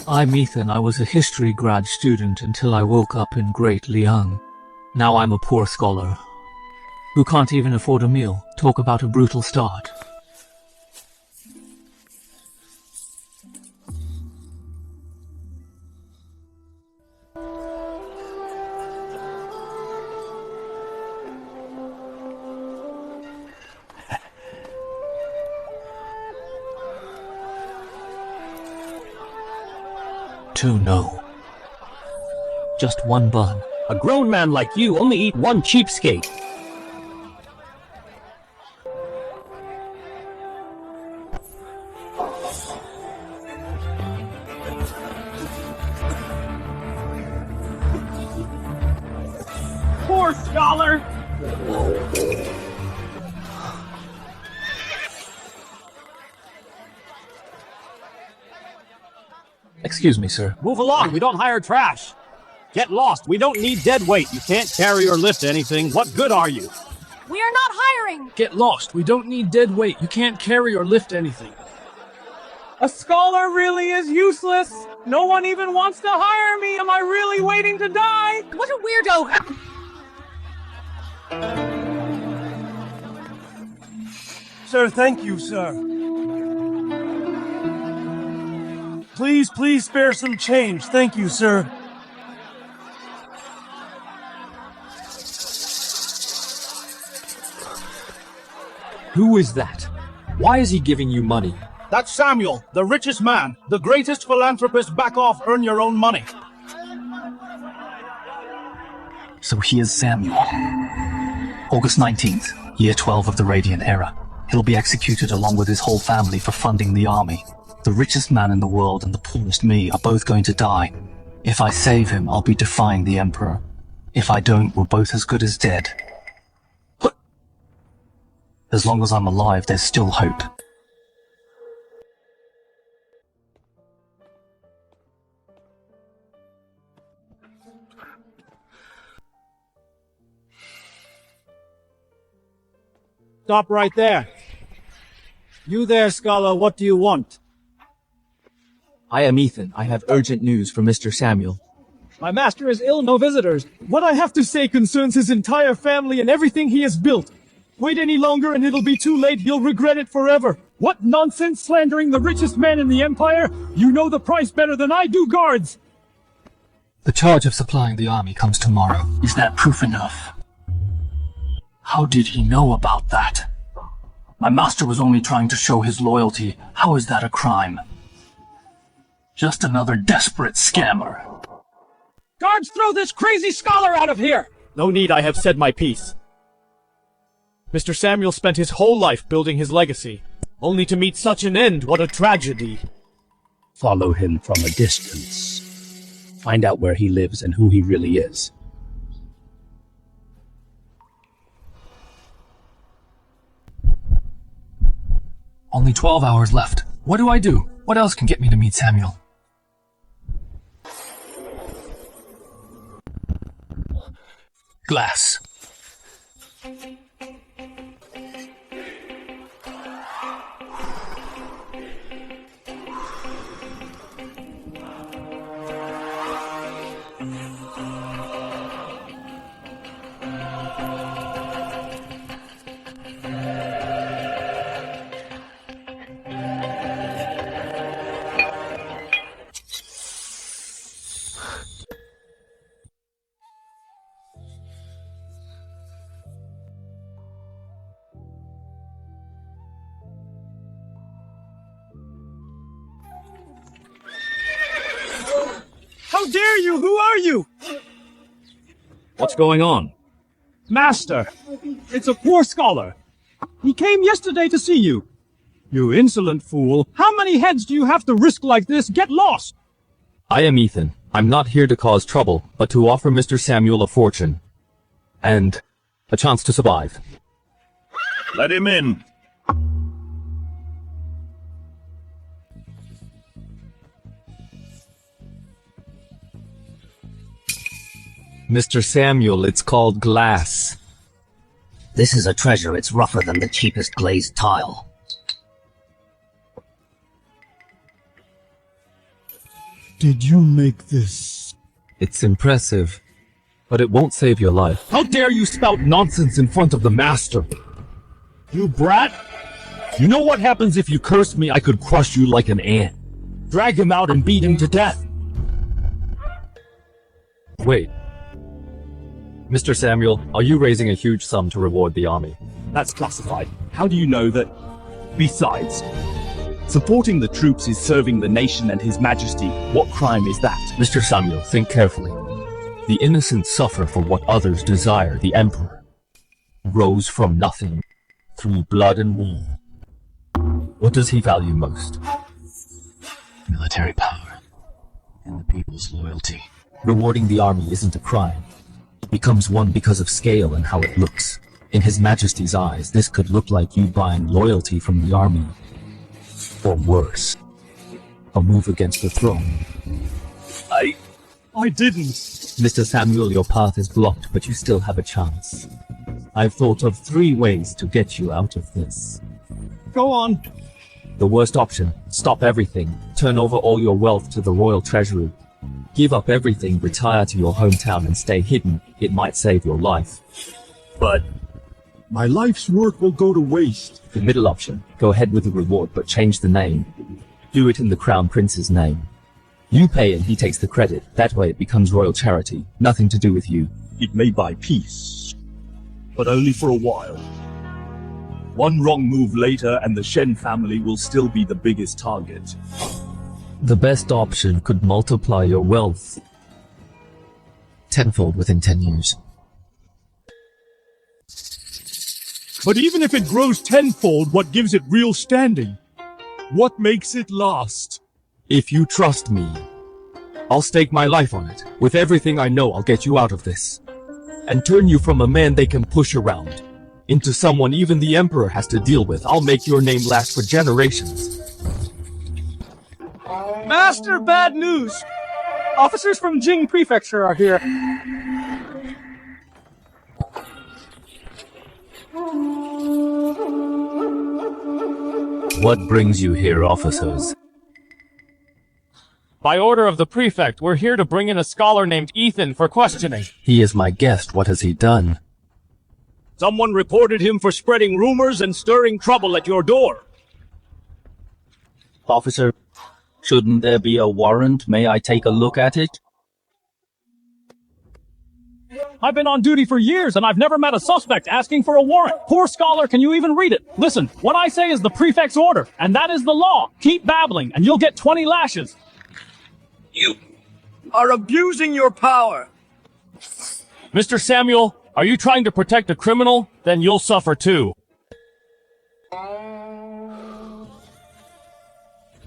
I'm Ethan. I was a history grad student until I woke up in Great Liang. Now I'm a poor scholar who can't even afford a meal. Talk about a brutal start. No. Just one bun. A grown man like you only eat one cheapskate. Poor scholar! Excuse me, sir. Move along, we don't hire trash. Get lost, we don't need dead weight. You can't carry or lift anything. What good are you? We are not hiring! Get lost, we don't need dead weight. You can't carry or lift anything. A scholar really is useless. No one even wants to hire me. Am I really waiting to die? What a weirdo! Sir, thank you, sir. Please spare some change. Thank you, sir. Who is that? Why is he giving you money? That's Samuel, the richest man, the greatest philanthropist. Back off, earn your own money. So here's Samuel. August 19th, year 12 of the Radiant Era. He'll be executed along with his whole family for funding the army. The richest man in the world and the poorest me are both going to die. If I save him, I'll be defying the Emperor. If I don't, we're both as good as dead. But as long as I'm alive, there's still hope. Stop right there. You there, scholar, what do you want? I am Ethan. I have urgent news for Mr. Samuel. My master is ill, no visitors. What I have to say concerns his entire family and everything he has built. Wait any longer and it'll be too late. He'll regret it forever. What nonsense, slandering the richest man in the empire? You know the price better than I do, guards! The charge of supplying the army comes tomorrow. Is that proof enough? How did he know about that? My master was only trying to show his loyalty. How is that a crime? Just another desperate scammer. Guards, throw this crazy scholar out of here! No need, I have said my piece. Mr. Samuel spent his whole life building his legacy, only to meet such an end. What a tragedy. Follow him from a distance. Find out where he lives and who he really is. Only 12 hours left. What do I do? What else can get me to meet Samuel? Glass. How dare you? Who are you? What's going on? Master, it's a poor scholar. He came yesterday to see you. You insolent fool. How many heads do you have to risk like this? Get lost! I am Ethan. I'm not here to cause trouble, but to offer Mr. Samuel a fortune. And a chance to survive. Let him in. Mr. Samuel, it's called glass. This is a treasure. It's rougher than the cheapest glazed tile. Did you make this? It's impressive, but it won't save your life. How dare you spout nonsense in front of the master? You brat! You know what happens if you curse me? I could crush you like an ant. Drag him out and beat him to death. Wait. Mr. Samuel, are you raising a huge sum to reward the army? That's classified. How do you know that? Besides, supporting the troops is serving the nation and His Majesty. What crime is that? Mr. Samuel, think carefully. The innocent suffer for what others desire. The Emperor rose from nothing through blood and war. What does he value most? Military power and the people's loyalty. Rewarding the army isn't a crime. It becomes one because of scale and how it looks. In His Majesty's eyes, this could look like you buying loyalty from the army. Or worse, a move against the throne. I didn't. Mr. Samuel, your path is blocked, but you still have a chance. I've thought of 3 ways to get you out of this. Go on. The worst option, stop everything, turn over all your wealth to the royal treasury. Give up everything, retire to your hometown and stay hidden. It might save your life. But my life's work will go to waste. The middle option, go ahead with the reward but change the name. Do it in the Crown Prince's name. You pay and he takes the credit. That way it becomes royal charity. Nothing to do with you. It may buy peace, but only for a while. One wrong move later and the Shen family will still be the biggest target. The best option could multiply your wealth tenfold within 10 years. But even if it grows tenfold, what gives it real standing? What makes it last? If you trust me, I'll stake my life on it. With everything I know, I'll get you out of this. And turn you from a man they can push around into someone even the Emperor has to deal with. I'll make your name last for generations. Master, bad news! Officers from Jing Prefecture are here. What brings you here, officers? By order of the prefect, we're here to bring in a scholar named Ethan for questioning. He is my guest. What has he done? Someone reported him for spreading rumors and stirring trouble at your door. Officer, shouldn't there be a warrant? May I take a look at it? I've been on duty for years and I've never met a suspect asking for a warrant. Poor scholar, can you even read it? Listen, what I say is the prefect's order, and that is the law. Keep babbling and you'll get 20 lashes. You are abusing your power. Mr. Samuel, are you trying to protect a criminal? Then you'll suffer too.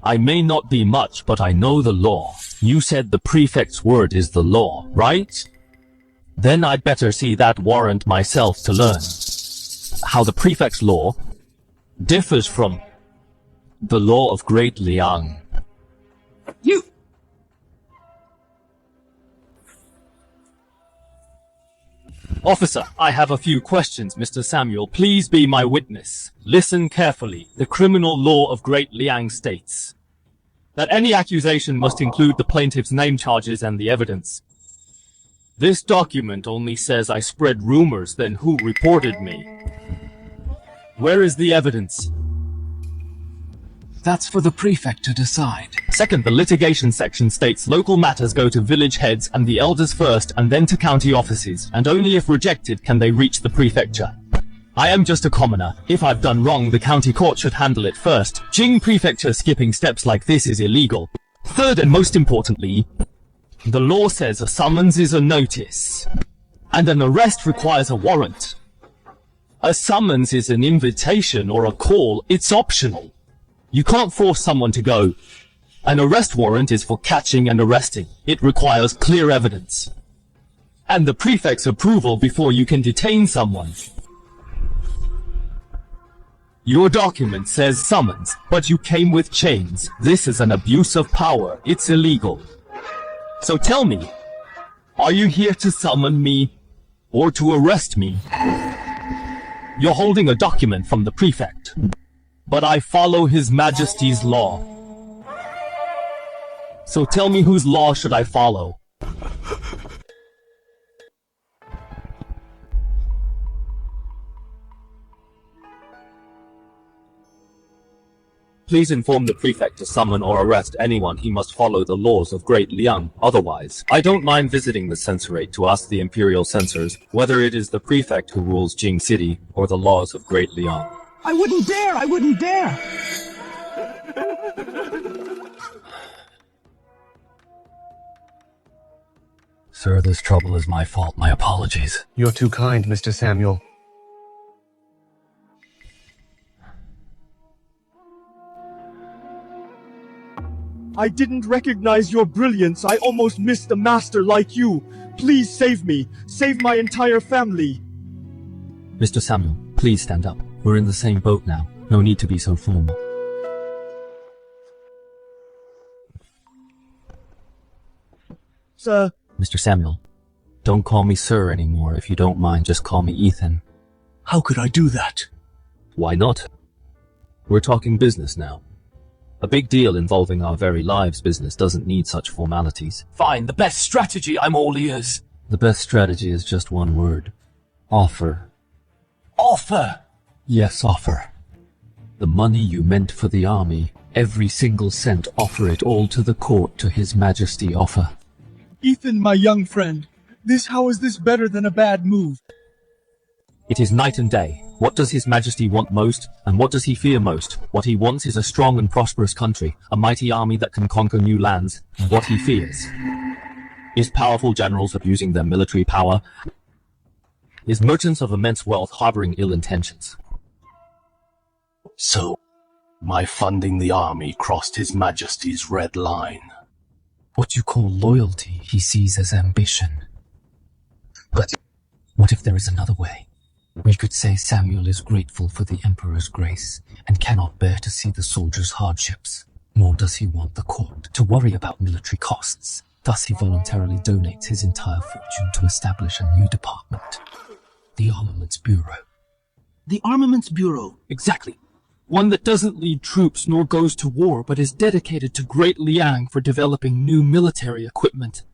I may not be much, but I know the law. You said the prefect's word is the law, right? Then I'd better see that warrant myself to learn how the prefect's law differs from the law of Great Liang. You... Officer, I have a few questions, Mr. Samuel. Please be my witness. Listen carefully. The criminal law of Great Liang states that any accusation must include the plaintiff's name, charges, and the evidence. This document only says I spread rumors, then who reported me? Where is the evidence? That's for the prefect to decide. Second, the litigation section states local matters go to village heads and the elders first and then to county offices, and only if rejected can they reach the prefecture. I am just a commoner. If I've done wrong, the county court should handle it first. Jing Prefecture skipping steps like this is illegal. Third, and most importantly, the law says a summons is a notice, and an arrest requires a warrant. A summons is an invitation or a call, it's optional. You can't force someone to go. An arrest warrant is for catching and arresting. It requires clear evidence. And the prefect's approval before you can detain someone. Your document says summons, but you came with chains. This is an abuse of power. It's illegal. So tell me, are you here to summon me or to arrest me? You're holding a document from the prefect, but I follow His Majesty's law. So tell me, whose law should I follow? Please inform the prefect to summon or arrest anyone. He must follow the laws of Great Liang. Otherwise, I don't mind visiting the censorate to ask the imperial censors whether it is the prefect who rules Jing City or the laws of Great Liang. I wouldn't dare! I wouldn't dare! Sir, this trouble is my fault. My apologies. You're too kind, Mr. Samuel. I didn't recognize your brilliance. I almost missed a master like you. Please save me. Save my entire family. Mr. Samuel, please stand up. We're in the same boat now. No need to be so formal. Sir. Mr. Samuel, don't call me sir anymore. If you don't mind, just call me Ethan. How could I do that? Why not? We're talking business now. A big deal involving our very lives business doesn't need such formalities. Fine, the best strategy, I'm all ears. The best strategy is just one word. Offer. Offer! Yes, offer. The money you meant for the army, every single cent, offer it all to the court, to His Majesty offer. Ethan, my young friend, how is this better than a bad move? It is night and day. What does His Majesty want most, and what does he fear most? What he wants is a strong and prosperous country, a mighty army that can conquer new lands. And what he fears is powerful generals abusing their military power, is merchants of immense wealth harboring ill intentions. So, my funding the army crossed His Majesty's red line. What you call loyalty, he sees as ambition. But what if there is another way? We could say Samuel is grateful for the Emperor's grace and cannot bear to see the soldiers' hardships. Nor does he want the court to worry about military costs. Thus he voluntarily donates his entire fortune to establish a new department. The Armaments Bureau. The Armaments Bureau. Exactly. One that doesn't lead troops nor goes to war, but is dedicated to Great Liang for developing new military equipment.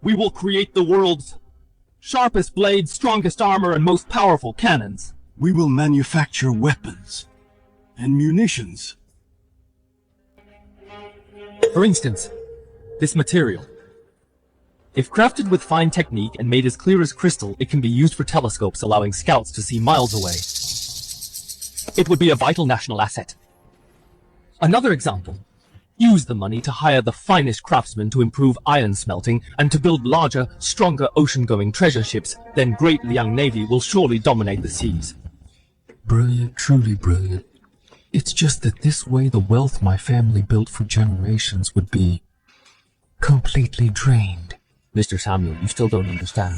We will create the world's sharpest blades, strongest armor, and most powerful cannons. We will manufacture weapons and munitions. For instance, this material. If crafted with fine technique and made as clear as crystal, it can be used for telescopes, allowing scouts to see miles away. It would be a vital national asset. Another example. Use the money to hire the finest craftsmen to improve iron smelting and to build larger, stronger ocean-going treasure ships. Then Great Liang Navy will surely dominate the seas. Brilliant, truly brilliant. It's just that this way the wealth my family built for generations would be completely drained. Mr. Samuel, you still don't understand.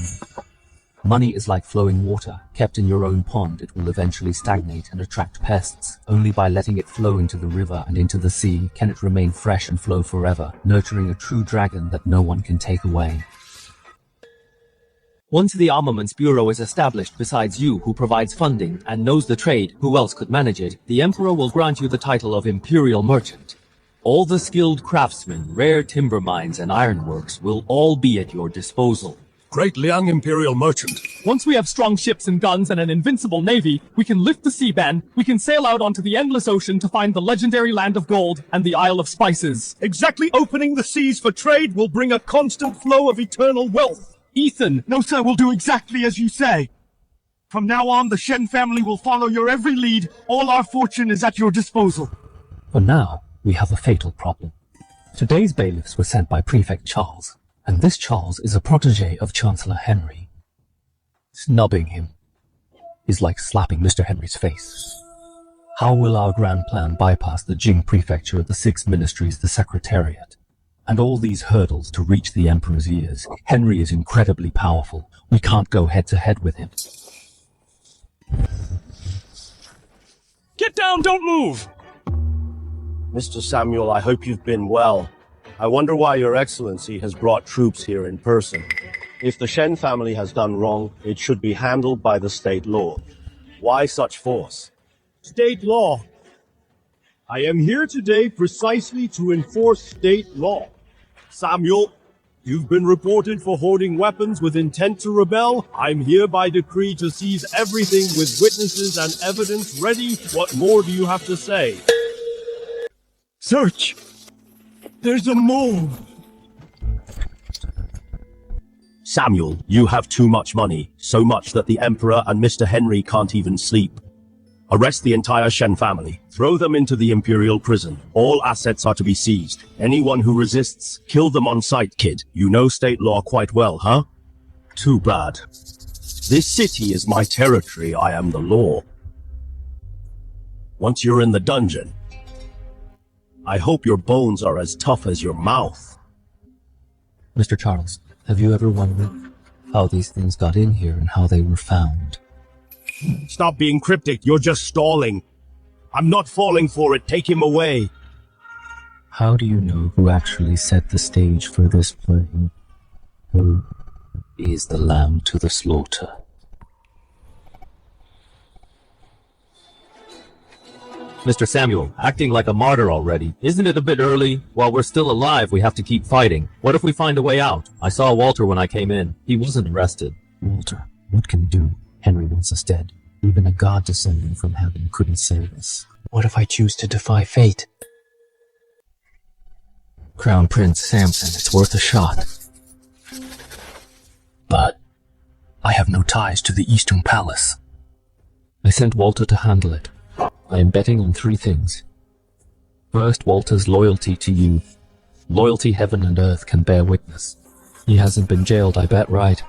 Money is like flowing water. Kept in your own pond, it will eventually stagnate and attract pests. Only by letting it flow into the river and into the sea can it remain fresh and flow forever, nurturing a true dragon that no one can take away. Once the Armaments Bureau is established, besides you who provides funding and knows the trade, who else could manage it, the Emperor will grant you the title of Imperial Merchant. All the skilled craftsmen, rare timber mines and ironworks will all be at your disposal. Great Liang Imperial Merchant. Once we have strong ships and guns and an invincible navy, we can lift the sea ban, we can sail out onto the endless ocean to find the legendary land of gold and the Isle of Spices. Exactly. Opening the seas for trade will bring a constant flow of eternal wealth. Ethan! No, sir, we'll do exactly as you say. From now on, the Shen family will follow your every lead. All our fortune is at your disposal. For now, we have a fatal problem. Today's bailiffs were sent by Prefect Charles. And this Charles is a protege of Chancellor Henry. Snubbing him is like slapping Mr. Henry's face. How will our grand plan bypass the Jing Prefecture, the 6 ministries, the Secretariat, and all these hurdles to reach the Emperor's ears? Henry is incredibly powerful. We can't go head-to-head with him. Get down, don't move! Mr. Samuel, I hope you've been well. I wonder why Your Excellency has brought troops here in person. If the Shen family has done wrong, it should be handled by the state law. Why such force? State law. I am here today precisely to enforce state law. Samuel, you've been reported for hoarding weapons with intent to rebel. I'm here by decree to seize everything with witnesses and evidence ready. What more do you have to say? Search! There's a move! Samuel, you have too much money, so much that the Emperor and Mr. Henry can't even sleep. Arrest the entire Shen family. Throw them into the Imperial prison. All assets are to be seized. Anyone who resists, kill them on sight, kid. You know state law quite well, huh? Too bad. This city is my territory. I am the law. Once you're in the dungeon, I hope your bones are as tough as your mouth. Mr. Charles, have you ever wondered how these things got in here and how they were found? Stop being cryptic. You're just stalling. I'm not falling for it. Take him away. How do you know who actually set the stage for this play? Who is the lamb to the slaughter? Mr. Samuel, acting like a martyr already. Isn't it a bit early? While we're still alive, we have to keep fighting. What if we find a way out? I saw Walter when I came in. He wasn't arrested. Walter, what can you do? Henry wants us dead. Even a god descending from heaven couldn't save us. What if I choose to defy fate? Crown Prince Samson, it's worth a shot. But I have no ties to the Eastern Palace. I sent Walter to handle it. I am betting on 3 things. First, Walter's loyalty to you. Loyalty heaven and earth can bear witness. He hasn't been jailed, I bet, right?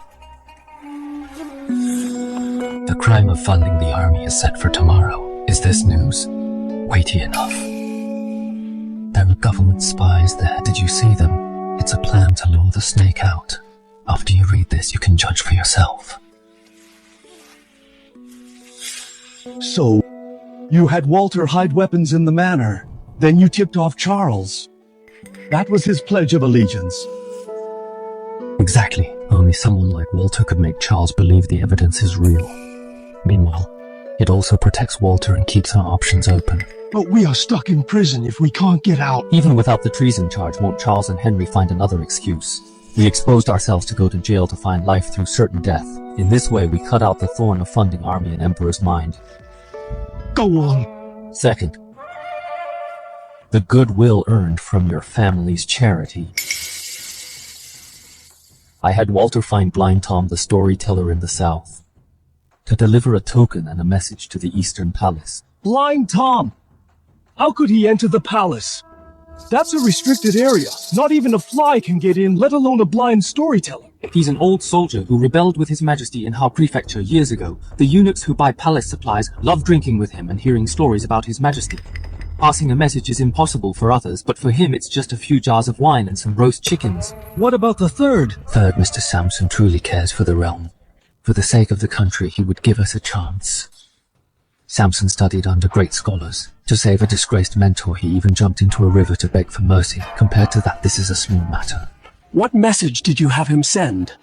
The crime of funding the army is set for tomorrow. Is this news? Weighty enough. There are government spies there. Did you see them? It's a plan to lure the snake out. After you read this, you can judge for yourself. So, you had Walter hide weapons in the manor. Then you tipped off Charles. That was his pledge of allegiance. Exactly. Only someone like Walter could make Charles believe the evidence is real. Meanwhile, it also protects Walter and keeps our options open. But we are stuck in prison if we can't get out. Even without the treason charge, won't Charles and Henry find another excuse? We exposed ourselves to go to jail to find life through certain death. In this way, we cut out the thorn of funding army and Emperor's mind. Go on. Second, the goodwill earned from your family's charity. I had Walter find Blind Tom, the storyteller in the south, to deliver a token and a message to the Eastern Palace. Blind Tom! How could he enter the palace? That's a restricted area. Not even a fly can get in, let alone a blind storyteller. He's an old soldier who rebelled with his majesty in Har Prefecture years ago. The eunuchs who buy palace supplies love drinking with him and hearing stories about his majesty. Passing a message is impossible for others, but for him it's just a few jars of wine and some roast chickens. What about the third? Third, Mr. Samson truly cares for the realm. For the sake of the country, he would give us a chance. Samson studied under great scholars. To save a disgraced mentor, he even jumped into a river to beg for mercy. Compared to that, this is a small matter. What message did you have him send?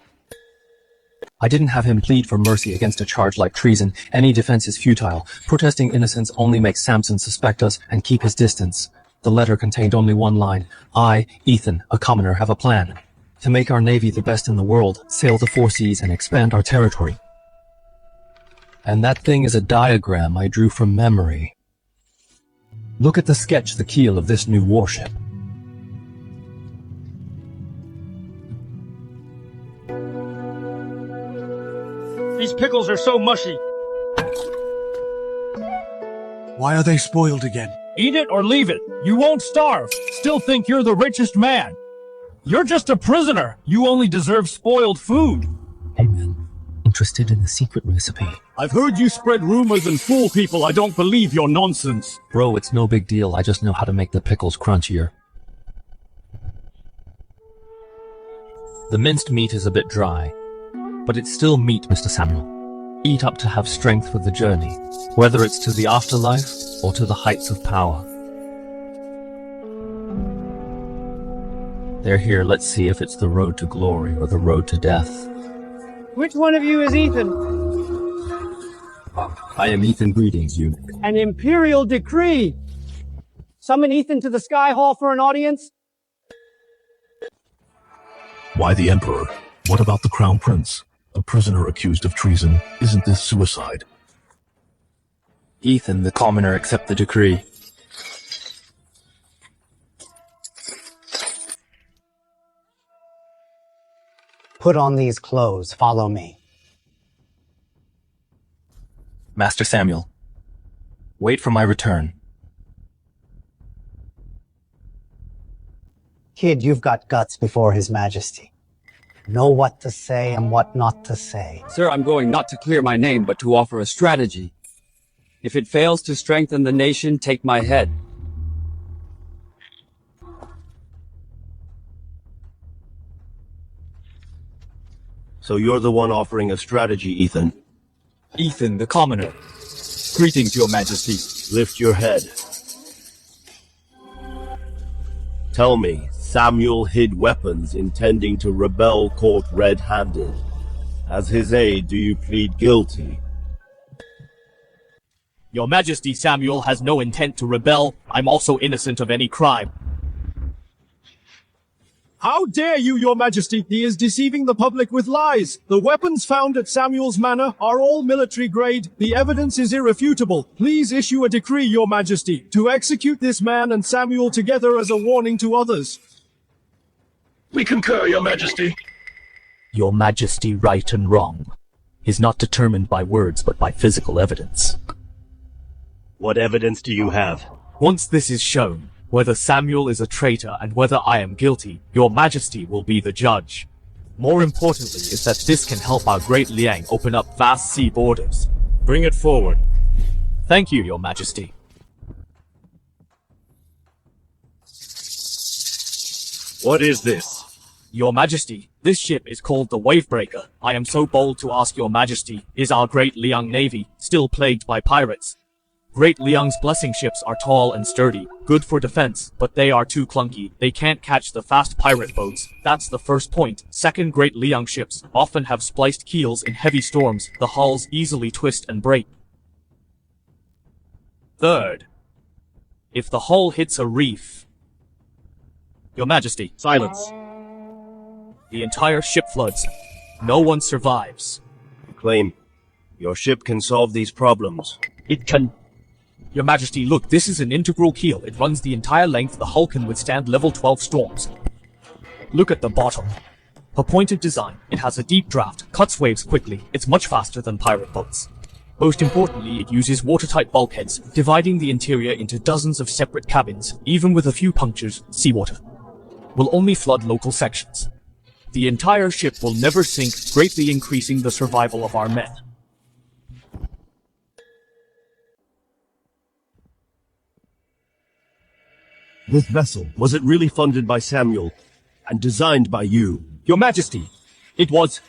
I didn't have him plead for mercy against a charge like treason. Any defense is futile. Protesting innocence only makes Samson suspect us and keep his distance. The letter contained only one line. I, Ethan, a commoner, have a plan. To make our navy the best in the world, sail the 4 seas and expand our territory. And that thing is a diagram I drew from memory. Look at the sketch, the keel of this new warship. These pickles are so mushy. Why are they spoiled again? Eat it or leave it. You won't starve. Still think you're the richest man. You're just a prisoner. You only deserve spoiled food. Hey man, interested in the secret recipe. I've heard you spread rumors and fool people. I don't believe your nonsense. Bro, it's no big deal. I just know how to make the pickles crunchier. The minced meat is a bit dry, but it's still meat, Mr. Samuel. Eat up to have strength for the journey, whether it's to the afterlife or to the heights of power. They're here, let's see if it's the road to glory or the road to death. Which one of you is Ethan? I am Ethan. Greetings, eunuch. An imperial decree! Summon Ethan to the Sky Hall for an audience? Why the Emperor? What about the Crown Prince? A prisoner accused of treason. Isn't this suicide? Ethan, the commoner, accept the decree. Put on these clothes. Follow me. Master Samuel, wait for my return. Kid, you've got guts before His Majesty. Know what to say and what not to say. Sir, I'm going not to clear my name, but to offer a strategy. If it fails to strengthen the nation, take my head. So you're the one offering a strategy, Ethan. Ethan, the commoner. Greetings, Your Majesty. Lift your head. Tell me, Samuel hid weapons intending to rebel caught red-handed. As his aide, do you plead guilty? Your Majesty, Samuel has no intent to rebel. I'm also innocent of any crime. How dare you, Your Majesty? He is deceiving the public with lies. The weapons found at Samuel's manor are all military grade. The evidence is irrefutable. Please issue a decree, Your Majesty, to execute this man and Samuel together as a warning to others. We concur, Your Majesty. Your Majesty, right and wrong is not determined by words but by physical evidence. What evidence do you have? Once this is shown, whether Samuel is a traitor and whether I am guilty, Your Majesty will be the judge. More importantly is that this can help our Great Liang open up vast sea borders. Bring it forward. Thank you, Your Majesty. What is this? Your Majesty, this ship is called the Wavebreaker. I am so bold to ask Your Majesty, is our Great Liang Navy still plagued by pirates? Great Liang's blessing ships are tall and sturdy, good for defense, but they are too clunky. They can't catch the fast pirate boats. That's the first point. Second, Great Liang ships often have spliced keels in heavy storms. The hulls easily twist and break. Third, if the hull hits a reef... Your Majesty. Silence. The entire ship floods. No one survives. Claim. Your ship can solve these problems. It can... Your Majesty, look, this is an integral keel. It runs the entire length. The hull can withstand level 12 storms. Look at the bottom. A pointed design. It has a deep draft, cuts waves quickly. It's much faster than pirate boats. Most importantly, it uses watertight bulkheads, dividing the interior into dozens of separate cabins. Even with a few punctures, seawater will only flood local sections. The entire ship will never sink, greatly increasing the survival of our men. This vessel, was it really funded by Samuel and designed by you? Your Majesty, it was.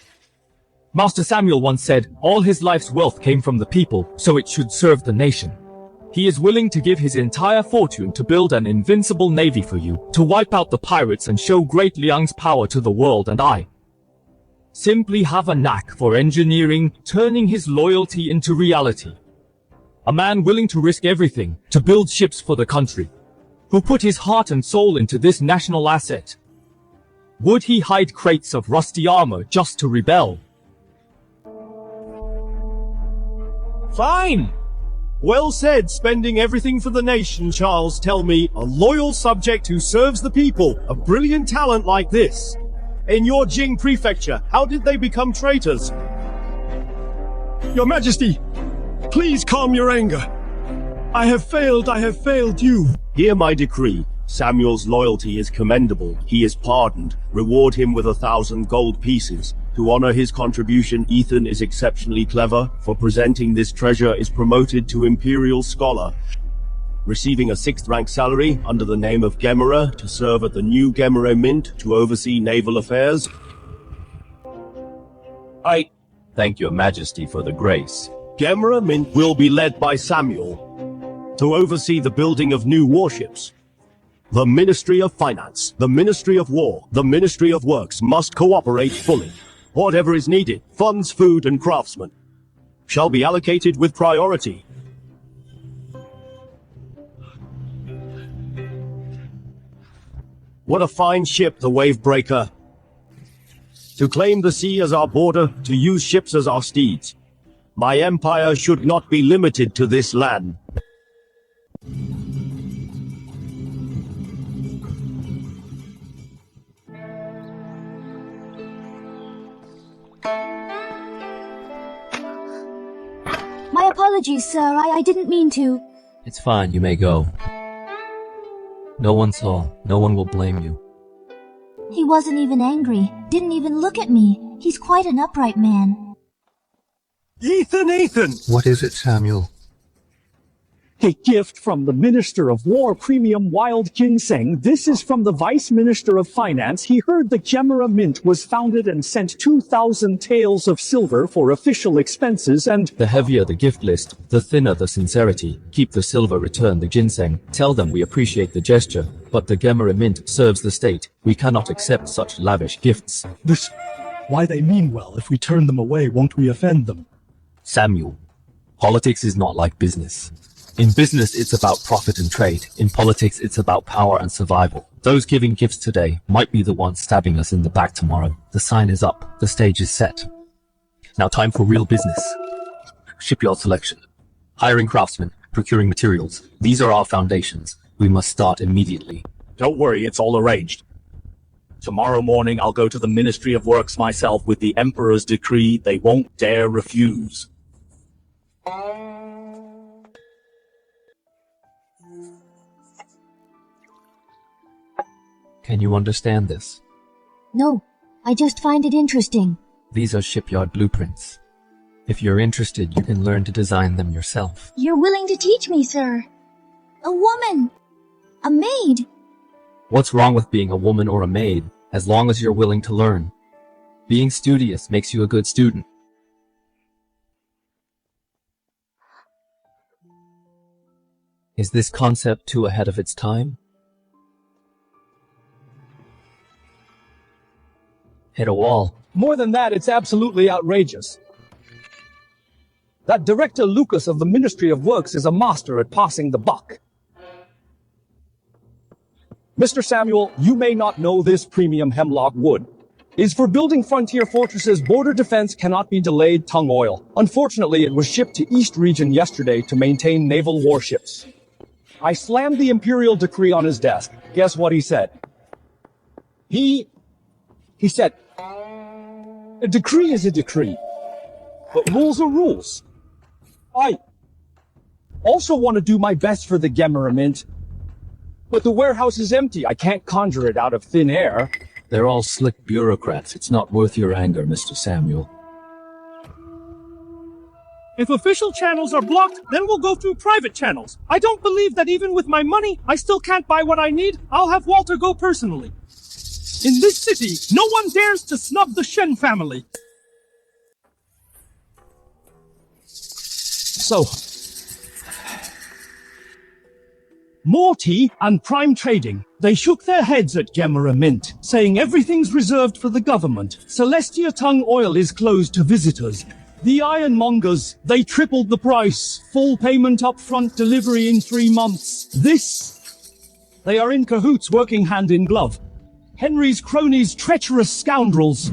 Master Samuel once said, all his life's wealth came from the people, so it should serve the nation. He is willing to give his entire fortune to build an invincible navy for you, to wipe out the pirates and show Great Liang's power to the world, and I simply have a knack for engineering, turning his loyalty into reality. A man willing to risk everything to build ships for the country, who put his heart and soul into this national asset. Would he hide crates of rusty armor just to rebel? Fine! Well said, spending everything for the nation, Charles. Tell me, a loyal subject who serves the people, a brilliant talent like this. In your Jing prefecture, how did they become traitors? Your Majesty, please calm your anger. I have failed you. Hear my decree. Samuel's loyalty is commendable. He is pardoned. Reward him with 1,000 gold pieces. To honor his contribution, Ethan is exceptionally clever. For presenting this treasure is promoted to Imperial Scholar, receiving a 6th rank salary under the name of Gemera to serve at the new Gemera Mint to oversee naval affairs. I thank your majesty for the grace. Gemera Mint will be led by Samuel to oversee the building of new warships. The Ministry of Finance, the Ministry of War, the Ministry of Works must cooperate fully. Whatever is needed, funds, food, and craftsmen, shall be allocated with priority. What a fine ship, the Wavebreaker. To claim the sea as our border, to use ships as our steeds. My empire should not be limited to this land. My apologies, sir. I didn't mean to. It's fine, you may go. No one saw. No one will blame you. He wasn't even angry. Didn't even look at me. He's quite an upright man. Ethan! What is it, Samuel? A gift from the Minister of War Premium Wild Ginseng. This is from the Vice Minister of Finance. He heard the Gemera Mint was founded and sent 2,000 taels of silver for official expenses and... The heavier the gift list, the thinner the sincerity. Keep the silver, return the ginseng. Tell them we appreciate the gesture, but the Gemera Mint serves the state. We cannot accept such lavish gifts. Why they mean well. If we turn them away, won't we offend them? Samuel, politics is not like business. In business, it's about profit and trade. In politics, it's about power and survival. Those giving gifts today might be the ones stabbing us in the back tomorrow. The sign is up. The stage is set. Now time for real business. Shipyard selection. Hiring craftsmen. Procuring materials. These are our foundations. We must start immediately. Don't worry, it's all arranged. Tomorrow morning I'll go to the Ministry of Works myself with the Emperor's decree. They won't dare refuse. Can you understand this? No, I just find it interesting. These are shipyard blueprints. If you're interested, you can learn to design them yourself. You're willing to teach me, sir. A woman. A maid. What's wrong with being a woman or a maid, as long as you're willing to learn? Being studious makes you a good student. Is this concept too ahead of its time? Hit a wall. More than that, it's absolutely outrageous. That Director Lucas of the Ministry of Works is a master at passing the buck. Mr. Samuel, you may not know this premium hemlock wood is for building frontier fortresses. Border defense cannot be delayed. Tung oil. Unfortunately, it was shipped to East Region yesterday to maintain naval warships. I slammed the Imperial decree on his desk. Guess what he said? He said, a decree is a decree, but rules are rules. I also want to do my best for the Gemera Mint, but the warehouse is empty. I can't conjure it out of thin air. They're all slick bureaucrats. It's not worth your anger, Mr. Samuel. If official channels are blocked, then we'll go through private channels. I don't believe that even with my money, I still can't buy what I need. I'll have Walter go personally. In this city, no one dares to snub the Shen family. So, Morty and Prime Trading, they shook their heads at Gemera Mint, saying everything's reserved for the government. Celestia Tung Oil is closed to visitors. The Ironmongers, they tripled the price. Full payment up front, delivery in 3 months. They are in cahoots, working hand in glove. Henry's cronies, treacherous scoundrels.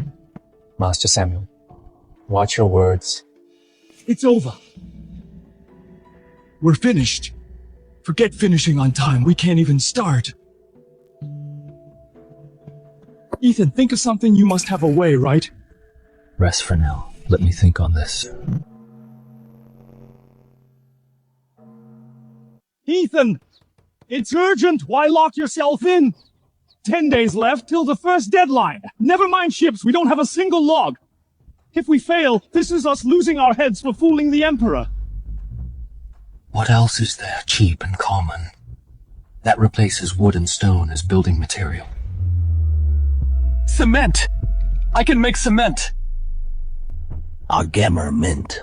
Master Samuel, watch your words. It's over. We're finished. Forget finishing on time. We can't even start. Ethan, think of something. You must have a way, right? Rest for now. Let me think on this. Ethan! It's urgent! Why lock yourself in? 10 days left till the first deadline. Never mind ships, we don't have a single log. If we fail, this is us losing our heads for fooling the Emperor. What else is there cheap and common that replaces wood and stone as building material? Cement! I can make cement! Our Gemmer Mint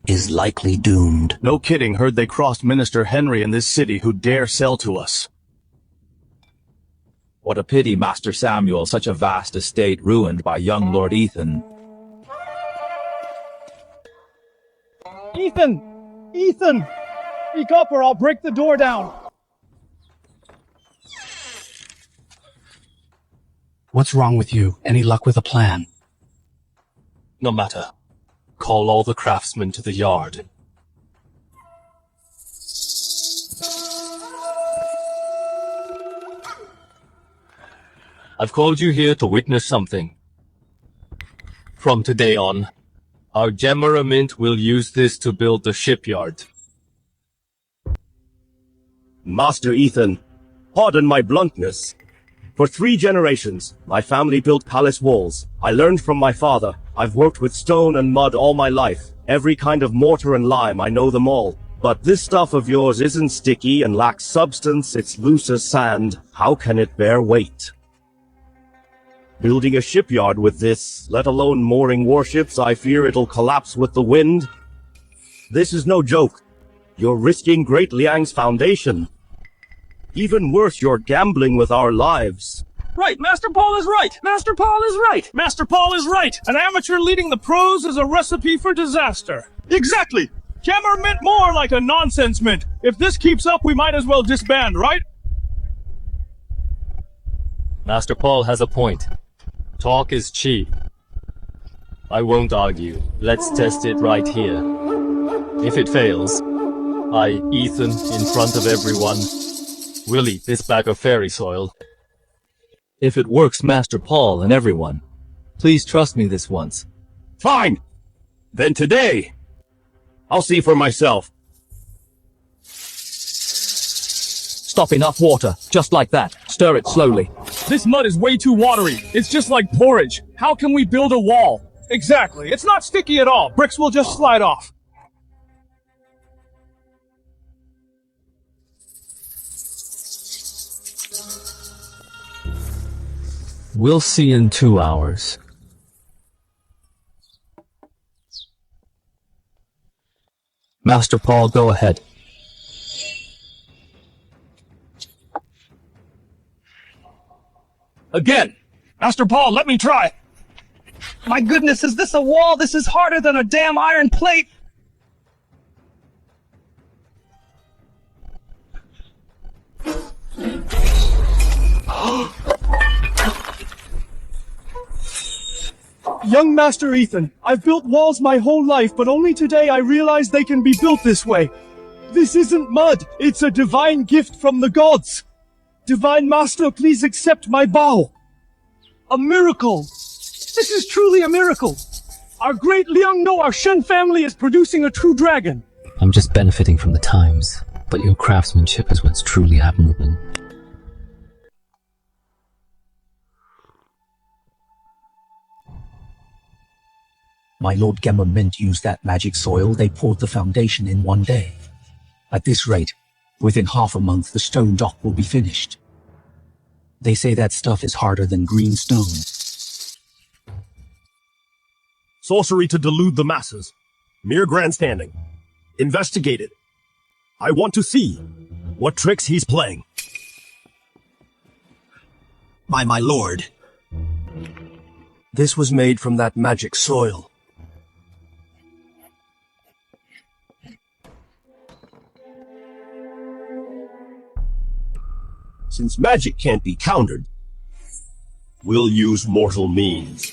is likely doomed. No kidding, heard they crossed Minister Henry in this city who dare sell to us. What a pity, Master Samuel, such a vast estate ruined by young Lord Ethan. Ethan! Ethan! Speak up or I'll break the door down. What's wrong with you? Any luck with a plan? No matter. Call all the craftsmen to the yard. I've called you here to witness something. From today on, our Gemera Mint will use this to build the shipyard. Master Ethan, pardon my bluntness. For 3 generations, my family built palace walls. I learned from my father. I've worked with stone and mud all my life. Every kind of mortar and lime, I know them all. But this stuff of yours isn't sticky and lacks substance, it's loose as sand. How can it bear weight? Building a shipyard with this, let alone mooring warships, I fear it'll collapse with the wind. This is no joke. You're risking Great Liang's foundation. Even worse, you're gambling with our lives. Right, Master Paul is right! Master Paul is right! Master Paul is right! An amateur leading the pros is a recipe for disaster. Exactly! Gemmer Mint more like a nonsense mint. If this keeps up, we might as well disband, right? Master Paul has a point. Talk is cheap. I won't argue. Let's test it right here. If it fails, I, Ethan, in front of everyone, will eat this bag of fairy soil. If it works, Master Paul and everyone, please trust me this once. Fine! Then today, I'll see for myself. Stop, enough water. Just like that. Stir it slowly. This mud is way too watery. It's just like porridge. How can we build a wall? Exactly. It's not sticky at all. Bricks will just slide off. We'll see in 2 hours. Master Paul, go ahead. Again! Master Paul, let me try! My goodness, is this a wall? This is harder than a damn iron plate! Young Master Ethan, I've built walls my whole life, but only today I realized they can be built this way. This isn't mud, it's a divine gift from the gods. Divine Master, please accept my bow. A miracle. This is truly a miracle. Our Great Liang, no, our Shen family is producing a true dragon. I'm just benefiting from the times, but your craftsmanship is what's truly admirable. My Lord Gemmer Mint used that magic soil. They poured the foundation in 1 day. At this rate, within half a month the stone dock will be finished. They say that stuff is harder than green stone. Sorcery to delude the masses. Mere grandstanding. Investigate it. I want to see what tricks he's playing. By my lord, this was made from that magic soil. Since magic can't be countered, we'll use mortal means.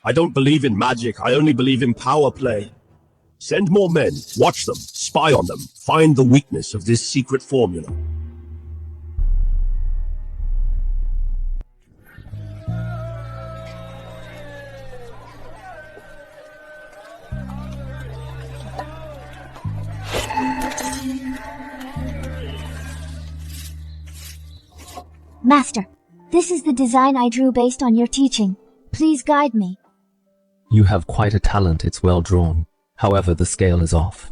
I don't believe in magic, I only believe in power play. Send more men, watch them, spy on them, find the weakness of this secret formula. Master, this is the design I drew based on your teaching. Please guide me. You have quite a talent, it's well drawn. However, the scale is off.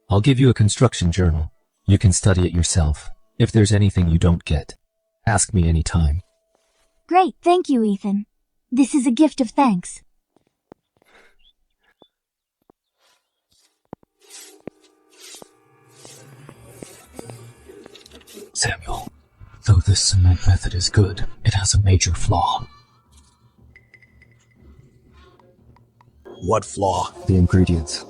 I'll give you a construction journal. You can study it yourself. If there's anything you don't get, ask me anytime. Great, thank you, Ethan. This is a gift of thanks. Samuel, though this cement method is good, it has a major flaw. What flaw? The ingredients.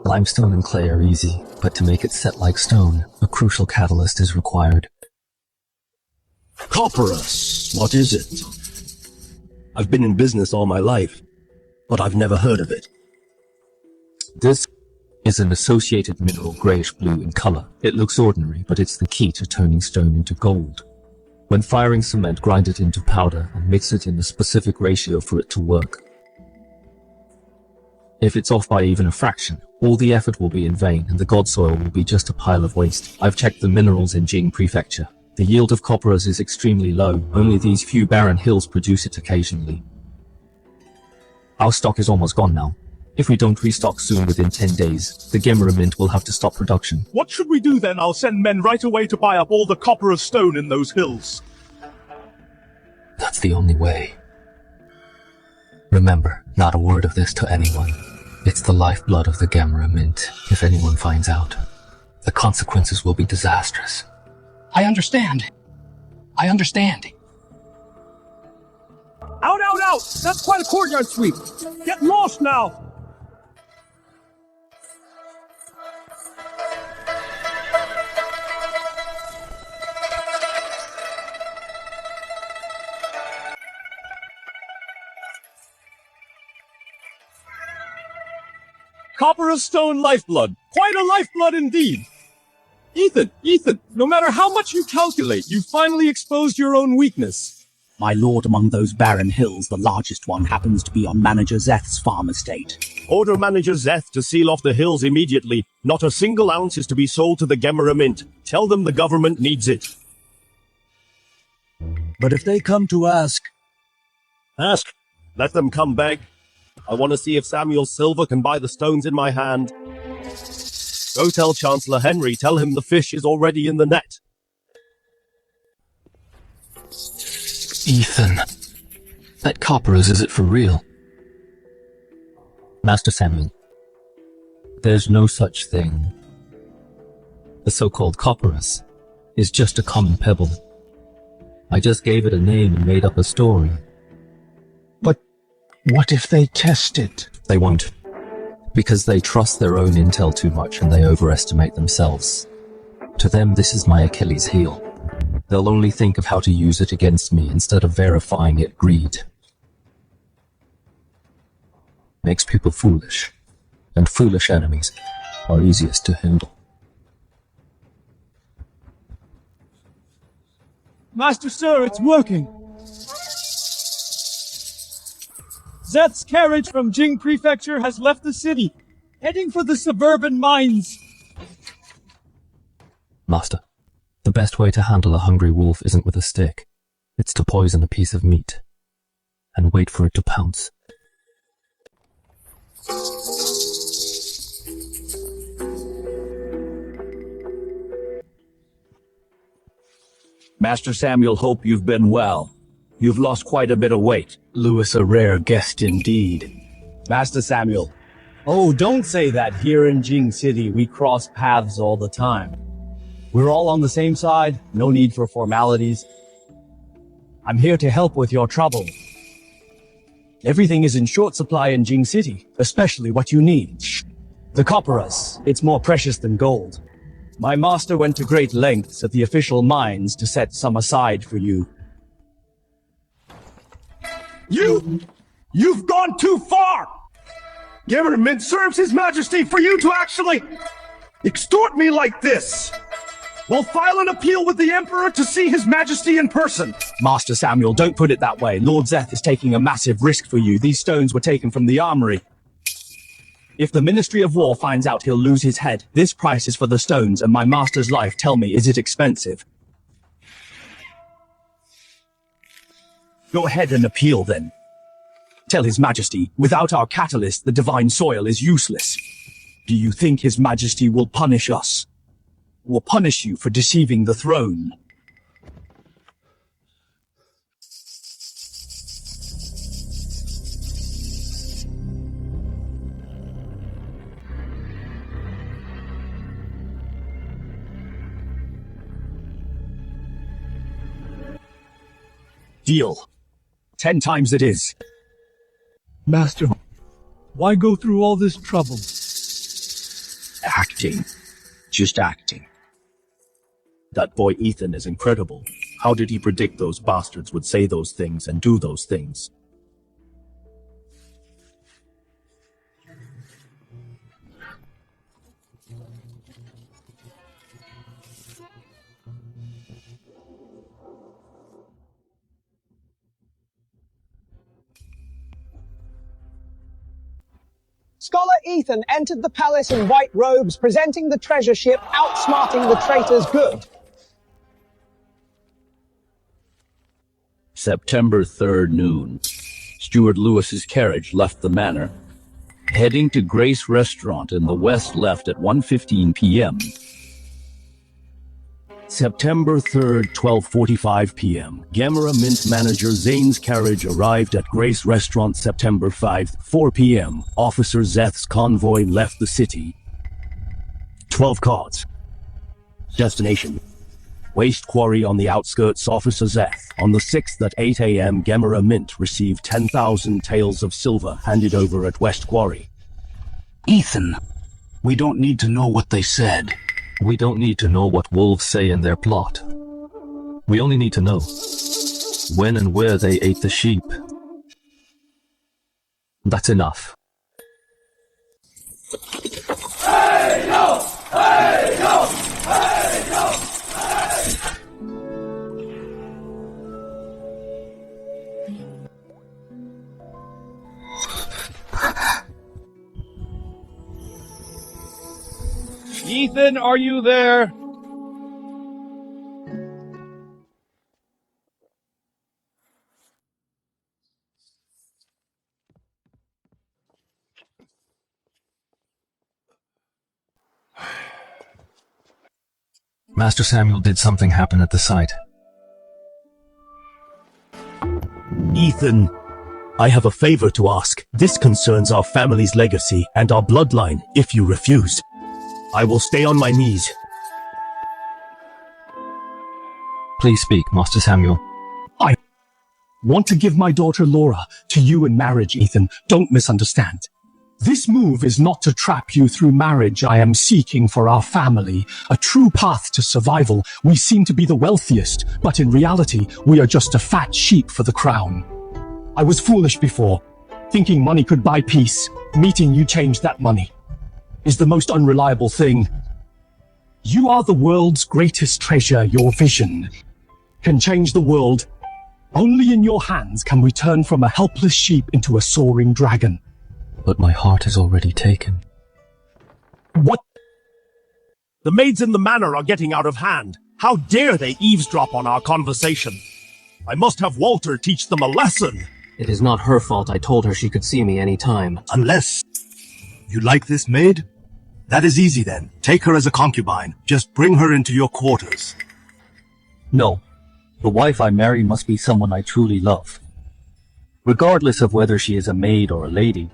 Limestone and clay are easy, but to make it set like stone, a crucial catalyst is required. Copperus, what is it? I've been in business all my life, but I've never heard of it. This is an associated mineral grayish-blue in color. It looks ordinary, but it's the key to turning stone into gold. When firing cement, grind it into powder and mix it in a specific ratio for it to work. If it's off by even a fraction, all the effort will be in vain and the god soil will be just a pile of waste. I've checked the minerals in Jing Prefecture. The yield of copperas is extremely low. Only these few barren hills produce it occasionally. Our stock is almost gone now. If we don't restock soon within 10 days, the Gemera Mint will have to stop production. What should we do then? I'll send men right away to buy up all the copper of stone in those hills. That's the only way. Remember, not a word of this to anyone. It's the lifeblood of the Gemera Mint. If anyone finds out, the consequences will be disastrous. I understand. I understand. Out, out, out! That's quite a courtyard sweep. Get lost now! Copper of stone lifeblood. Quite a lifeblood indeed. Ethan, no matter how much you calculate, you finally exposed your own weakness. My lord, among those barren hills, the largest one happens to be on Manager Zeth's farm estate. Order Manager Zeth to seal off the hills immediately. Not a single ounce is to be sold to the Gemera Mint. Tell them the government needs it. But if they come to ask... Ask. Let them come beg. I want to see if Samuel Silver can buy the stones in my hand. Go tell Chancellor Henry, tell him the fish is already in the net. Ethan, that copperas, is it for real? Master Samuel, there's no such thing. The so-called copperas is just a common pebble. I just gave it a name and made up a story. But what if they test it? They won't. Because they trust their own intel too much and they overestimate themselves. To them, this is my Achilles heel. They'll only think of how to use it against me instead of verifying it. Greed makes people foolish, and foolish enemies are easiest to handle. Master Sir, it's working. Zeth's carriage from Jing Prefecture has left the city, heading for the suburban mines. Master, the best way to handle a hungry wolf isn't with a stick. It's to poison a piece of meat and wait for it to pounce. Master Samuel, hope you've been well. You've lost quite a bit of weight. Lewis, a rare guest indeed. Master Samuel. Oh, don't say that. Here in Jing City, we cross paths all the time. We're all on the same side, no need for formalities. I'm here to help with your trouble. Everything is in short supply in Jing City, especially what you need. The copperas, it's more precious than gold. My master went to great lengths at the official mines to set some aside for you. You've gone too far! Gemera Mint serves His Majesty for you to actually extort me like this! We'll file an appeal with the Emperor to see His Majesty in person! Master Samuel, don't put it that way. Lord Zeth is taking a massive risk for you. These stones were taken from the armory. If the Ministry of War finds out, he'll lose his head. This price is for the stones and my master's life. Tell me, is it expensive? Go ahead and appeal then. Tell His Majesty, without our catalyst, the divine soil is useless. Do you think His Majesty will punish us? Will punish you for deceiving the throne? Deal. 10 times it is. Master, why go through all this trouble? Acting. Just acting. That boy Ethan is incredible. How did he predict those bastards would say those things and do those things? Scholar Ethan entered the palace in white robes, presenting the treasure ship, outsmarting the traitors good. September 3rd noon. Steward Lewis's carriage left the manor, heading to Grace Restaurant in the west left at 1:15 p.m. September 3rd, 12:45 p.m. Gamera Mint manager Zane's carriage arrived at Grace Restaurant. September 5th, 4 p.m. Officer Zeth's convoy left the city. 12 cards. Destination: Waste Quarry on the outskirts. Officer Zeth. On the 6th at 8 a.m. Gamera Mint received 10,000 taels of silver handed over at West Quarry. Ethan, we don't need to know what they said. We don't need to know what wolves say in their plot. We only need to know when and where they ate the sheep. That's enough. Hey, yo! Hey, yo! Hey, yo! Hey! Ethan, are you there? Master Samuel, did something happen at the site? Ethan, I have a favor to ask. This concerns our family's legacy and our bloodline. If you refuse, I will stay on my knees. Please speak, Master Samuel. I want to give my daughter Laura to you in marriage, Ethan. Don't misunderstand. This move is not to trap you through marriage. I am seeking for our family a true path to survival. We seem to be the wealthiest, but in reality, we are just a fat sheep for the crown. I was foolish before, thinking money could buy peace. Meeting you changed that money. Is the most unreliable thing. You are the world's greatest treasure. Your vision can change the world. Only in your hands can we turn from a helpless sheep into a soaring dragon. But my heart is already taken. What? The maids in the manor are getting out of hand. How dare they eavesdrop on our conversation? I must have Walter teach them a lesson. It is not her fault. I told her she could see me any time. Unless you like this maid? That is easy then. Take her as a concubine. Just bring her into your quarters. No. The wife I marry must be someone I truly love. Regardless of whether she is a maid or a lady.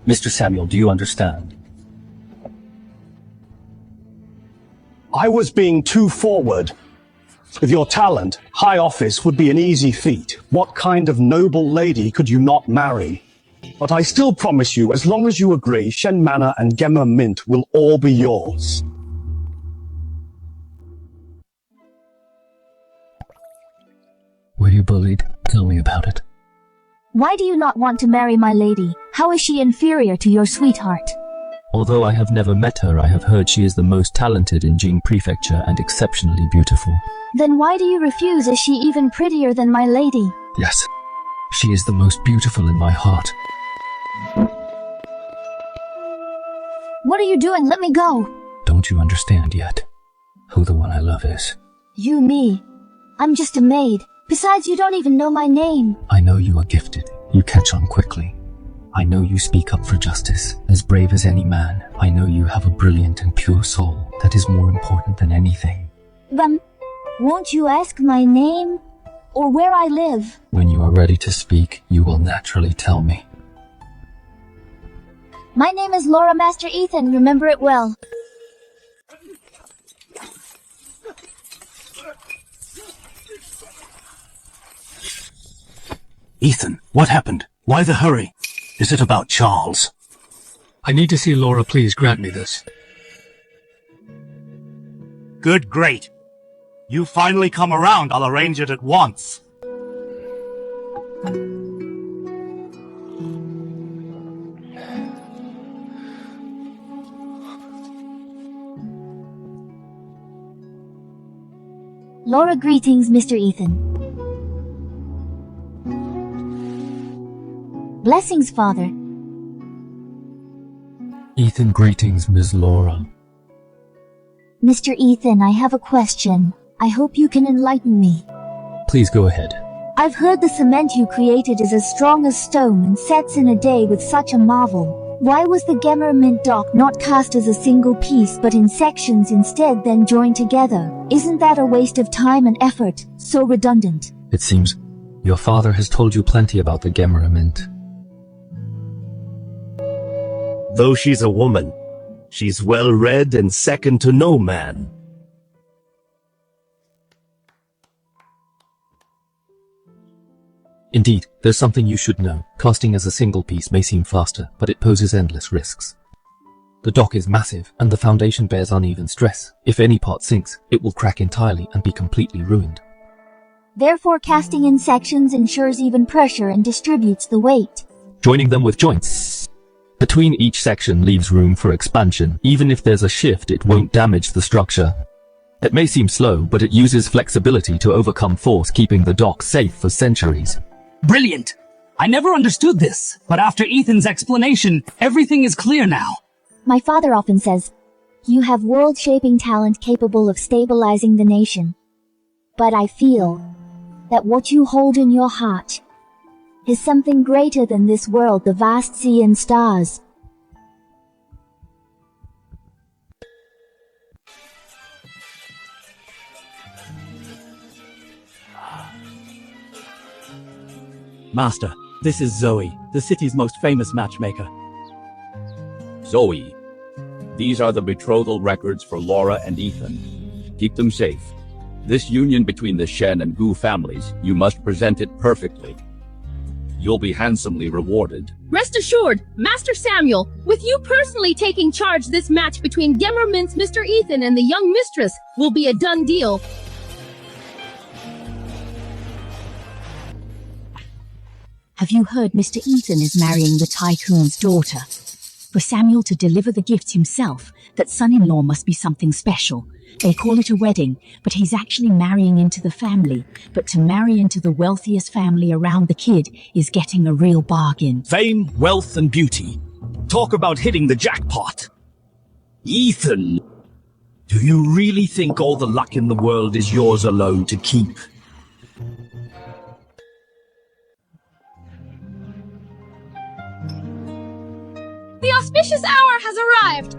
Mr. Samuel, do you understand? I was being too forward. With your talent, high office would be an easy feat. What kind of noble lady could you not marry? But I still promise you, as long as you agree, Shen Manor and Gemma Mint will all be yours. Were you bullied? Tell me about it. Why do you not want to marry my lady? How is she inferior to your sweetheart? Although I have never met her, I have heard she is the most talented in Jing Prefecture and exceptionally beautiful. Then why do you refuse? Is she even prettier than my lady? Yes, she is the most beautiful in my heart. What are you doing? Let me go. Don't you understand yet who the one I love is? You, me. I'm just a maid. Besides, you don't even know my name. I know you are gifted You catch on quickly. I know you speak up for justice, as brave as any man. I know you have a brilliant and pure soul that is more important than anything. Won't you ask my name or where I live? When you are ready to speak, you will naturally tell me. My name is Laura Master Ethan, remember it well. Ethan, what happened? Why the hurry? Is it about Charles? I need to see Laura. Please grant me this. Good, great. You finally come around. I'll arrange it at once. Laura, greetings, Mr. Ethan. Blessings, Father. Ethan, greetings, Ms. Laura. Mr. Ethan, I have a question. I hope you can enlighten me. Please go ahead. I've heard the cement you created is as strong as stone and sets in a day with such a marvel. Why was the Gemmer Mint dock not cast as a single piece but in sections instead, then joined together? Isn't that a waste of time and effort? So redundant. It seems your father has told you plenty about the Gemmer Mint. Though she's a woman, she's well-read and second to no man. Indeed, there's something you should know. Casting as a single piece may seem faster, but it poses endless risks. The dock is massive, and the foundation bears uneven stress. If any part sinks, it will crack entirely and be completely ruined. Therefore, casting in sections ensures even pressure and distributes the weight. Joining them with joints between each section leaves room for expansion. Even if there's a shift, it won't damage the structure. It may seem slow, but it uses flexibility to overcome force, keeping the dock safe for centuries. Brilliant! I never understood this, but after Ethan's explanation, everything is clear now. My father often says, you have world-shaping talent capable of stabilizing the nation. But I feel that what you hold in your heart is something greater than this world, the vast sea and stars. Master, this is Zoe, the city's most famous matchmaker. Zoe, these are the betrothal records for Laura and Ethan. Keep them safe. This union between the Shen and Gu families, you must present it perfectly. You'll be handsomely rewarded. Rest assured, Master Samuel, with you personally taking charge, this match between Gemmer Mint's Mr. Ethan and the young mistress will be a done deal. Have you heard Mr. Ethan is marrying the tycoon's daughter? For Samuel to deliver the gifts himself, that son-in-law must be something special. They call it a wedding, but he's actually marrying into the family. But to marry into the wealthiest family around the kid is getting a real bargain. Fame, wealth, and beauty. Talk about hitting the jackpot. Ethan, do you really think all the luck in the world is yours alone to keep? The auspicious hour has arrived!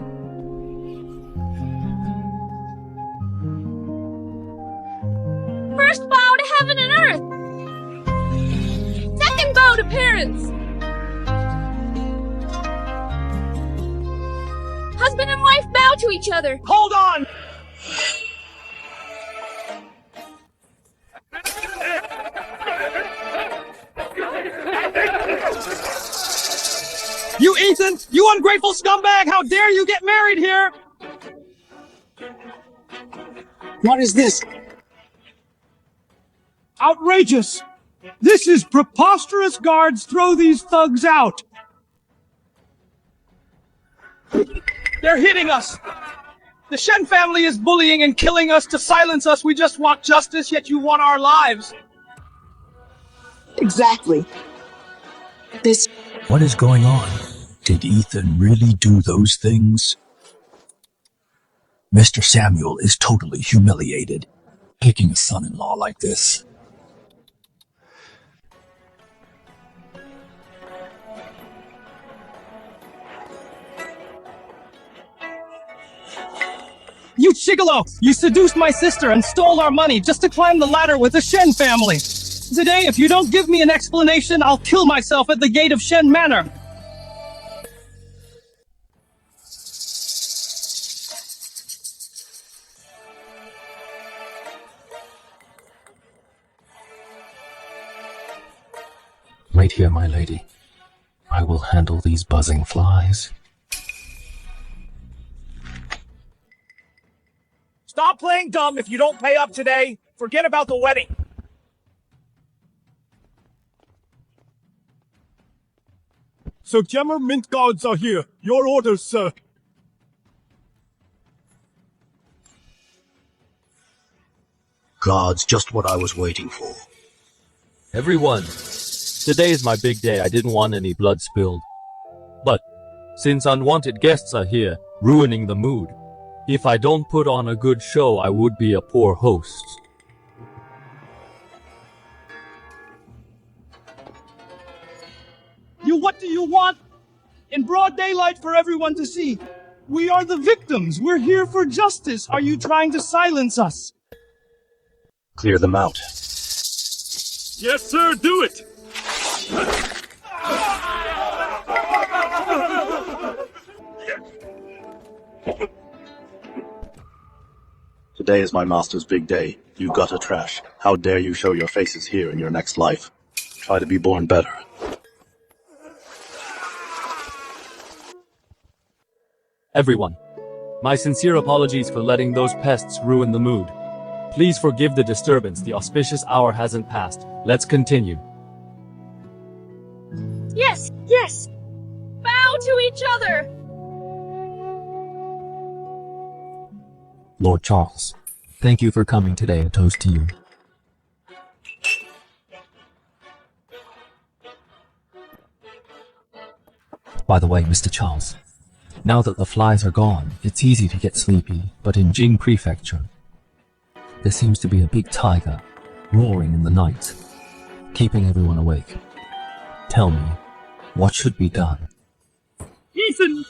First bow to heaven and earth! Second bow to parents! Husband and wife bow to each other! Hold on! You Ethan! You ungrateful scumbag! How dare you get married here! What is this? Outrageous! This is preposterous! Guards, throw these thugs out! They're hitting us! The Shen family is bullying and killing us to silence us. We just want justice, yet you want our lives. Exactly. What is going on? Did Ethan really do those things? Mr. Samuel is totally humiliated, picking a son-in-law like this. You gigolo! You seduced my sister and stole our money just to climb the ladder with the Shen family! Today, if you don't give me an explanation, I'll kill myself at the gate of Shen Manor! Wait here, my lady. I will handle these buzzing flies. Stop playing dumb if you don't pay up today. Forget about the wedding. So Gemmer Mint guards are here. Your orders, sir. Guards, just what I was waiting for. Everyone, today is my big day. I didn't want any blood spilled. But, since unwanted guests are here, ruining the mood, if I don't put on a good show, I would be a poor host. What do you want? In broad daylight for everyone to see. We are the victims. We're here for justice. Are you trying to silence us? Clear them out. Yes, sir, do it! Today is my master's big day. You gutter trash. How dare you show your faces here in your next life? Try to be born better. Everyone, my sincere apologies for letting those pests ruin the mood. Please forgive the disturbance. The auspicious hour hasn't passed. Let's continue. Yes, yes! Bow to each other! Lord Charles, thank you for coming today. A toast to you. By the way, Mr. Charles, now that the flies are gone, it's easy to get sleepy, but in Jing Prefecture, there seems to be a big tiger roaring in the night, keeping everyone awake. Tell me, what should be done? Ethan!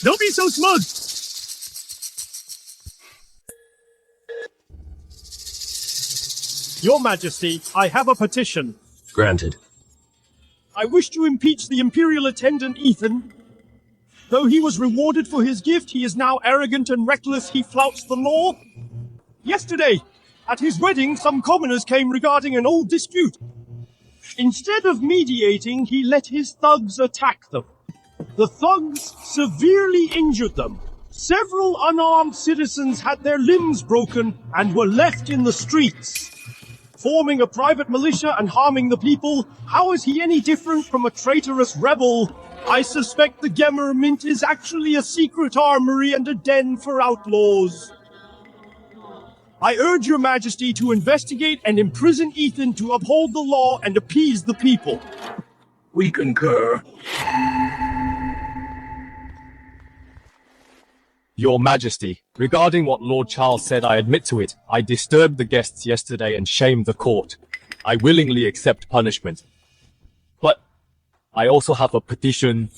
Don't be so smug! Your Majesty, I have a petition. Granted. I wish to impeach the Imperial attendant Ethan. Though he was rewarded for his gift, he is now arrogant and reckless. He flouts the law. Yesterday, at his wedding, some commoners came regarding an old dispute. Instead of mediating, he let his thugs attack them. The thugs severely injured them. Several unarmed citizens had their limbs broken and were left in the streets. Forming a private militia and harming the people, how is he any different from a traitorous rebel? I suspect the Gemmer Mint is actually a secret armory and a den for outlaws. I urge your Majesty to investigate and imprison Ethan to uphold the law and appease the people. We concur. Your Majesty, regarding what Lord Charles said, I admit to it. I disturbed the guests yesterday and shamed the court. I willingly accept punishment. But I also have a petition.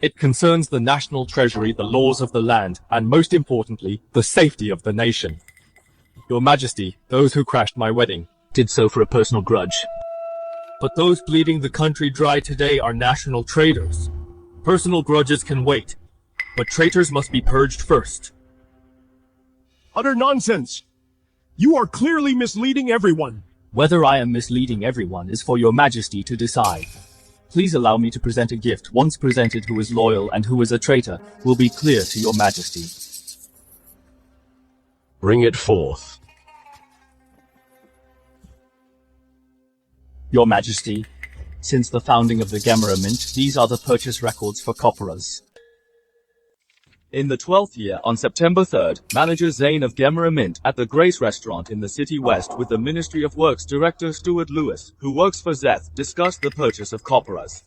It concerns the national treasury, the laws of the land, and most importantly, the safety of the nation. Your Majesty, those who crashed my wedding did so for a personal grudge. But those bleeding the country dry today are national traitors. Personal grudges can wait, but traitors must be purged first. Utter nonsense! You are clearly misleading everyone. Whether I am misleading everyone is for your Majesty to decide. Please allow me to present a gift. Once presented, who is loyal and who is a traitor will be clear to your Majesty. Bring it forth. Your Majesty, since the founding of the Gemmer Mint, these are the purchase records for copperas. In the 12th year, on September 3rd, Manager Zane of Gemmer Mint at the Grace Restaurant in the City West with the Ministry of Works Director Stuart Lewis, who works for Zeth, discussed the purchase of copperas.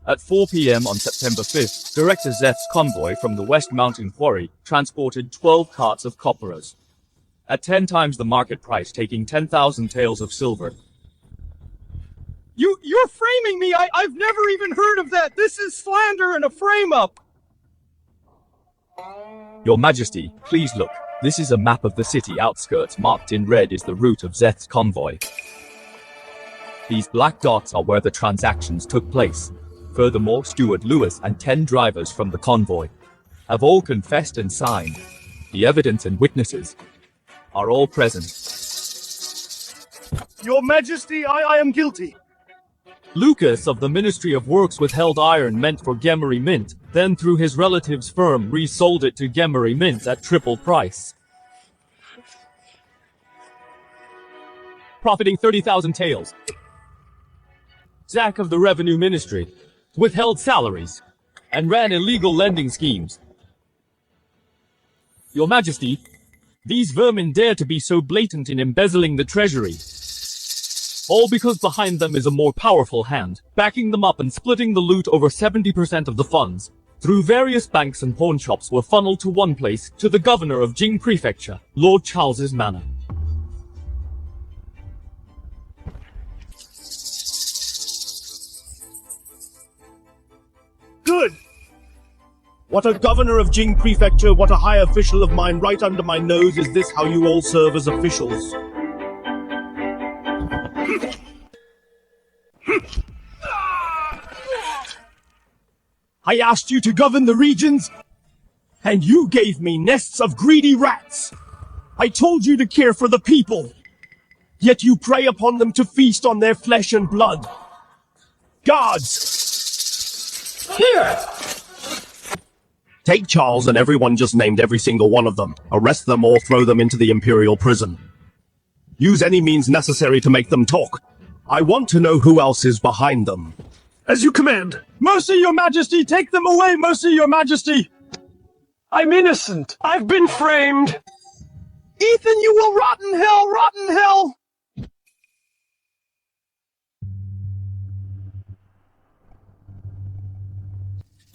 At 4 p.m. on September 5th, Director Zeth's convoy from the West Mountain Quarry transported 12 carts of copperas. At 10 times the market price, taking 10,000 taels of silver. You're framing me! I've never even heard of that! This is slander and a frame-up! Your Majesty, please look. This is a map of the city outskirts. Marked in red is the route of Zeth's convoy. These black dots are where the transactions took place. Furthermore, Steward Lewis and 10 drivers from the convoy have all confessed and signed. The evidence and witnesses are all present. Your Majesty, I am guilty. Lucas of the Ministry of Works withheld iron meant for Gemery Mint, then through his relative's firm resold it to Gemery Mint at triple price, profiting 30,000 taels. Zach of the Revenue Ministry withheld salaries and ran illegal lending schemes. Your Majesty, these vermin dare to be so blatant in embezzling the treasury. All because behind them is a more powerful hand, backing them up and splitting the loot. Over 70% of the funds, through various banks and pawn shops, were funneled to one place, to the governor of Jing Prefecture, Lord Charles's manor. Good! What a governor of Jing Prefecture, what a high official of mine right under my nose. Is this how you all serve as officials? I asked you to govern the regions, and you gave me nests of greedy rats. I told you to care for the people, yet you prey upon them to feast on their flesh and blood. Guards! Here! Take Charles and everyone just named, every single one of them. Arrest them or throw them into the Imperial prison. Use any means necessary to make them talk. I want to know who else is behind them. As you command. Mercy, Your Majesty! Take them away! Mercy, Your Majesty! I'm innocent. I've been framed. Ethan, you will rot in hell! Rot in hell!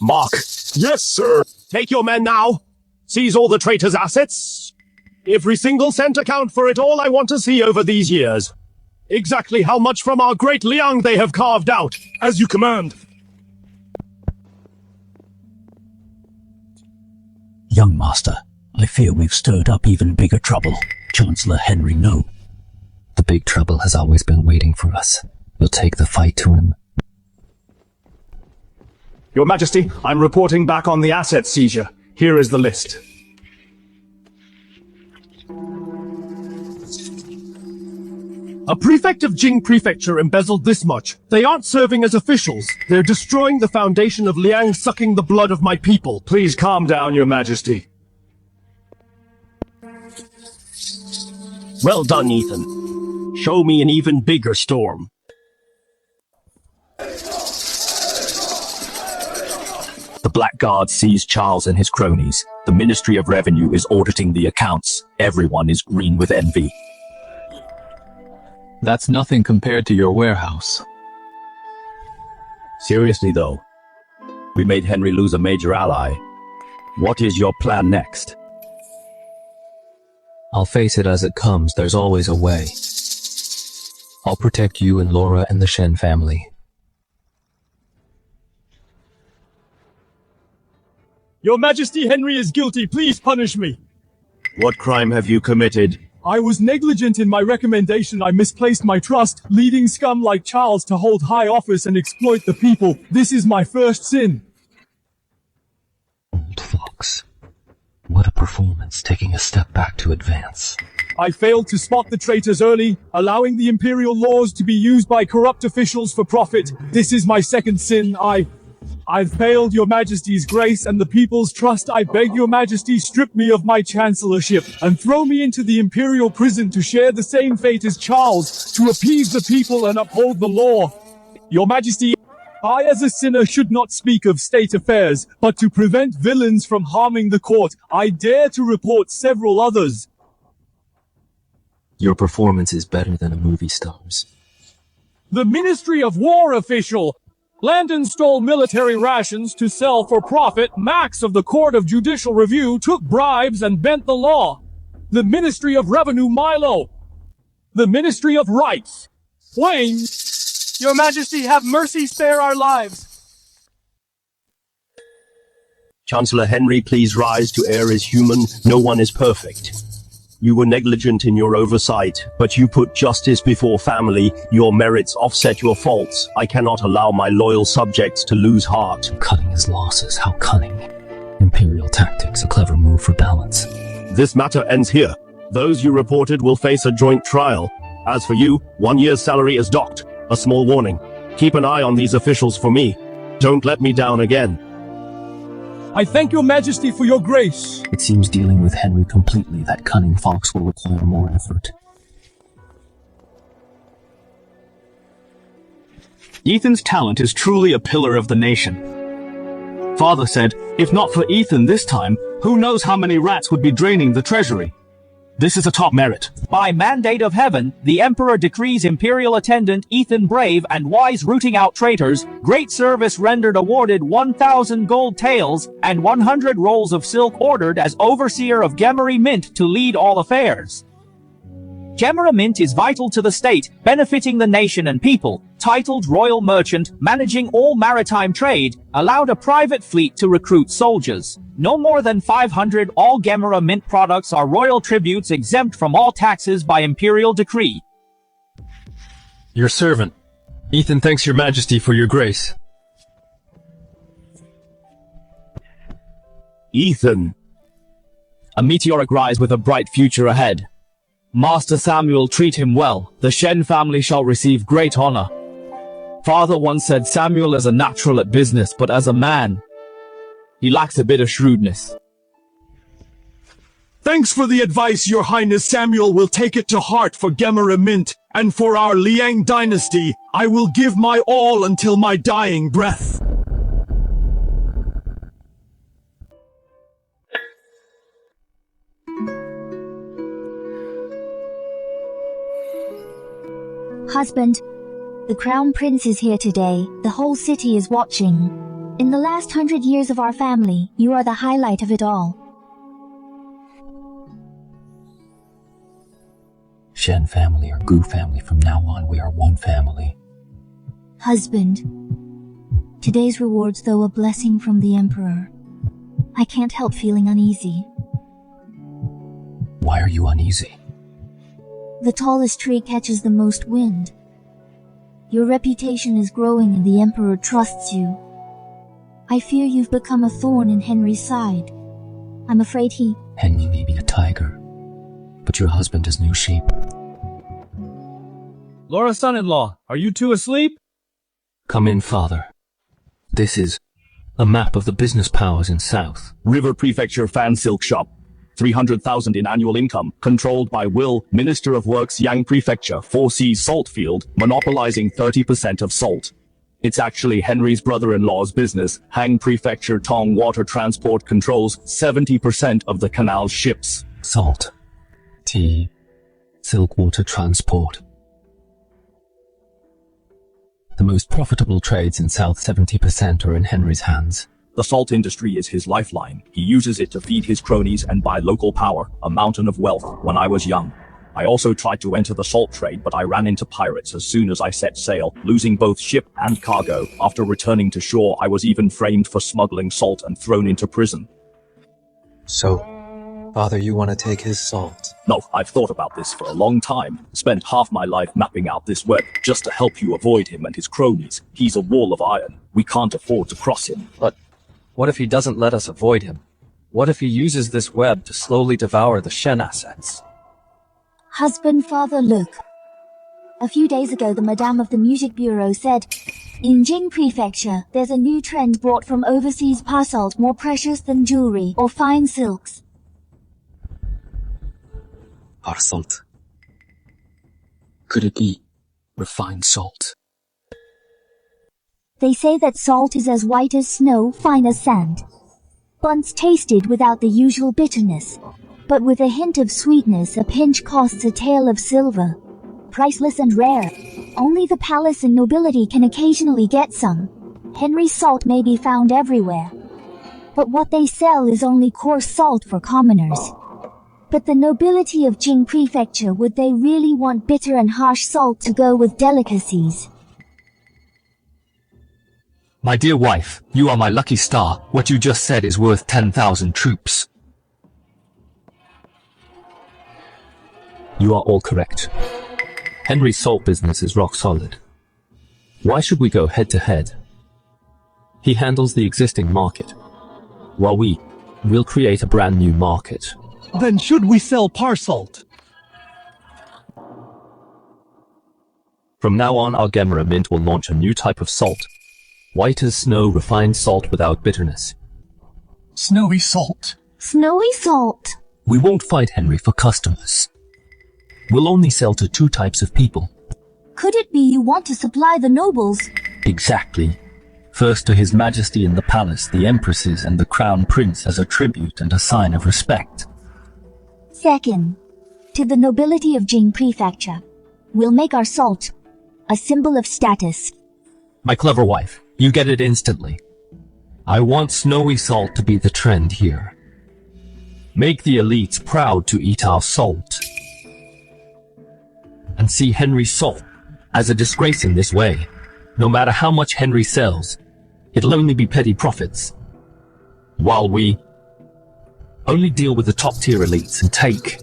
Mark. Yes, sir. Take your men now. Seize all the traitors' assets. Every single cent, account for it all. I want to see over these years exactly how much from our Great Liang they have carved out. As you command. Young master, I fear we've stirred up even bigger trouble. Chancellor Henry, no. The big trouble has always been waiting for us. We'll take the fight to him. Your Majesty, I'm reporting back on the asset seizure. Here is the list. A prefect of Jing Prefecture embezzled this much. They aren't serving as officials. They're destroying the foundation of Liang, sucking the blood of my people. Please calm down, Your Majesty. Well done, Ethan. Show me an even bigger storm. The Blackguard seized Charles and his cronies. The Ministry of Revenue is auditing the accounts. Everyone is green with envy. That's nothing compared to your warehouse. Seriously though, we made Henry lose a major ally. What is your plan next? I'll face it as it comes. There's always a way. I'll protect you and Laura and the Shen family. Your Majesty, Henry is guilty. Please punish me. What crime have you committed? I was negligent in my recommendation. I misplaced my trust, leading scum like Charles to hold high office and exploit the people. This is my first sin. Old fox. What a performance, taking a step back to advance. I failed to spot the traitors early, allowing the imperial laws to be used by corrupt officials for profit. This is my second sin. I've failed Your Majesty's grace and the people's trust. I beg Your Majesty strip me of my chancellorship and throw me into the imperial prison to share the same fate as Charles, to appease the people and uphold the law. Your Majesty, I as a sinner should not speak of state affairs, but to prevent villains from harming the court, I dare to report several others. Your performance is better than a movie star's. The Ministry of War official! Landon stole military rations to sell for profit. Max of the Court of Judicial Review took bribes and bent the law. The Ministry of Revenue Milo. The Ministry of Rights. Wayne. Your Majesty, have mercy, spare our lives. Chancellor Henry, please rise. To err is human, no one is perfect. You were negligent in your oversight, but you put justice before family. Your merits offset your faults. I cannot allow my loyal subjects to lose heart. Cutting his losses, how cunning. Imperial tactics, a clever move for balance. This matter ends here. Those you reported will face a joint trial. As for you, 1 year's salary is docked. A small warning. Keep an eye on these officials for me. Don't let me down again. I thank your majesty for your grace. It seems dealing with Henry completely, that cunning fox, will require more effort. Ethan's talent is truly a pillar of the nation. Father said, if not for Ethan this time, who knows how many rats would be draining the treasury. This is a top merit. By mandate of heaven, the Emperor decrees Imperial attendant Ethan Brave and Wise rooting out traitors, great service rendered awarded 1,000 gold taels, and 100 rolls of silk ordered as overseer of Gemery Mint to lead all affairs. Gemery Mint is vital to the state, benefiting the nation and people, titled Royal Merchant, managing all maritime trade, allowed a private fleet to recruit soldiers. No more than 500 all Gemery Mint products are royal tributes exempt from all taxes by imperial decree. Your servant. Ethan thanks your majesty for your grace. Ethan. A meteoric rise with a bright future ahead. Master Samuel, treat him well. The Shen family shall receive great honor. Father once said Samuel is a natural at business, but as a man, he lacks a bit of shrewdness. Thanks for the advice, Your Highness. Samuel will take it to heart for Gemery Mint, and for our Liang dynasty, I will give my all until my dying breath. Husband, the Crown Prince is here today. The whole city is watching. In the last 100 years of our family, you are the highlight of it all. Shen family or Gu family, from now on we are one family. Husband, today's rewards, though a blessing from the Emperor. I can't help feeling uneasy. Why are you uneasy? The tallest tree catches the most wind. Your reputation is growing and the Emperor trusts you. I fear you've become a thorn in Henry's side. I'm afraid he... Henry may be a tiger, but your husband is no sheep. Laura, son-in-law, are you two asleep? Come in, father. This is a map of the business powers in South. River Prefecture Fan Silk Shop. 300,000 in annual income, controlled by Will, Minister of Works, Yang Prefecture, 4C Salt Field, monopolizing 30% of salt. It's actually Henry's brother-in-law's business. Hang Prefecture Tong Water Transport controls 70% of the canal's ships. Salt, tea, silk water transport. The most profitable trades in South, 70% are in Henry's hands. The salt industry is his lifeline. He uses it to feed his cronies and buy local power, a mountain of wealth, when I was young. I also tried to enter the salt trade, but I ran into pirates as soon as I set sail, losing both ship and cargo. After returning to shore, I was even framed for smuggling salt and thrown into prison. So, father, you want to take his salt? No, I've thought about this for a long time. Spent half my life mapping out this web just to help you avoid him and his cronies. He's a wall of iron. We can't afford to cross him. But what if he doesn't let us avoid him? What if he uses this web to slowly devour the Shen assets? Husband, father, look. A few days ago, the Madame of the Music Bureau said, in Jing Prefecture, there's a new trend brought from overseas, salt more precious than jewelry or fine silks. Our salt. Could it be refined salt? They say that salt is as white as snow, fine as sand. Once tasted without the usual bitterness, but with a hint of sweetness, a pinch costs a tael of silver. Priceless and rare. Only the palace and nobility can occasionally get some. Henry's salt may be found everywhere. But what they sell is only coarse salt for commoners. But the nobility of Jing Prefecture, would they really want bitter and harsh salt to go with delicacies? My dear wife, you are my lucky star. What you just said is worth 10,000 troops. You are all correct. Henry's salt business is rock solid. Why should we go head to head? He handles the existing market, while we'll create a brand new market. Then should we sell par salt? From now on, our Gemera Mint will launch a new type of salt. White as snow, refined salt without bitterness. Snowy salt. Snowy salt. We won't fight Henry for customers. We'll only sell to 2 types of people. Could it be you want to supply the nobles? Exactly. First to His Majesty in the palace, the empresses and the crown prince as a tribute and a sign of respect. Second, to the nobility of Jing Prefecture. We'll make our salt a symbol of status. My clever wife, you get it instantly. I want snowy salt to be the trend here. Make the elites proud to eat our salt. And see Henry's salt as a disgrace in this way. No matter how much Henry sells, it'll only be petty profits. While we only deal with the top-tier elites and take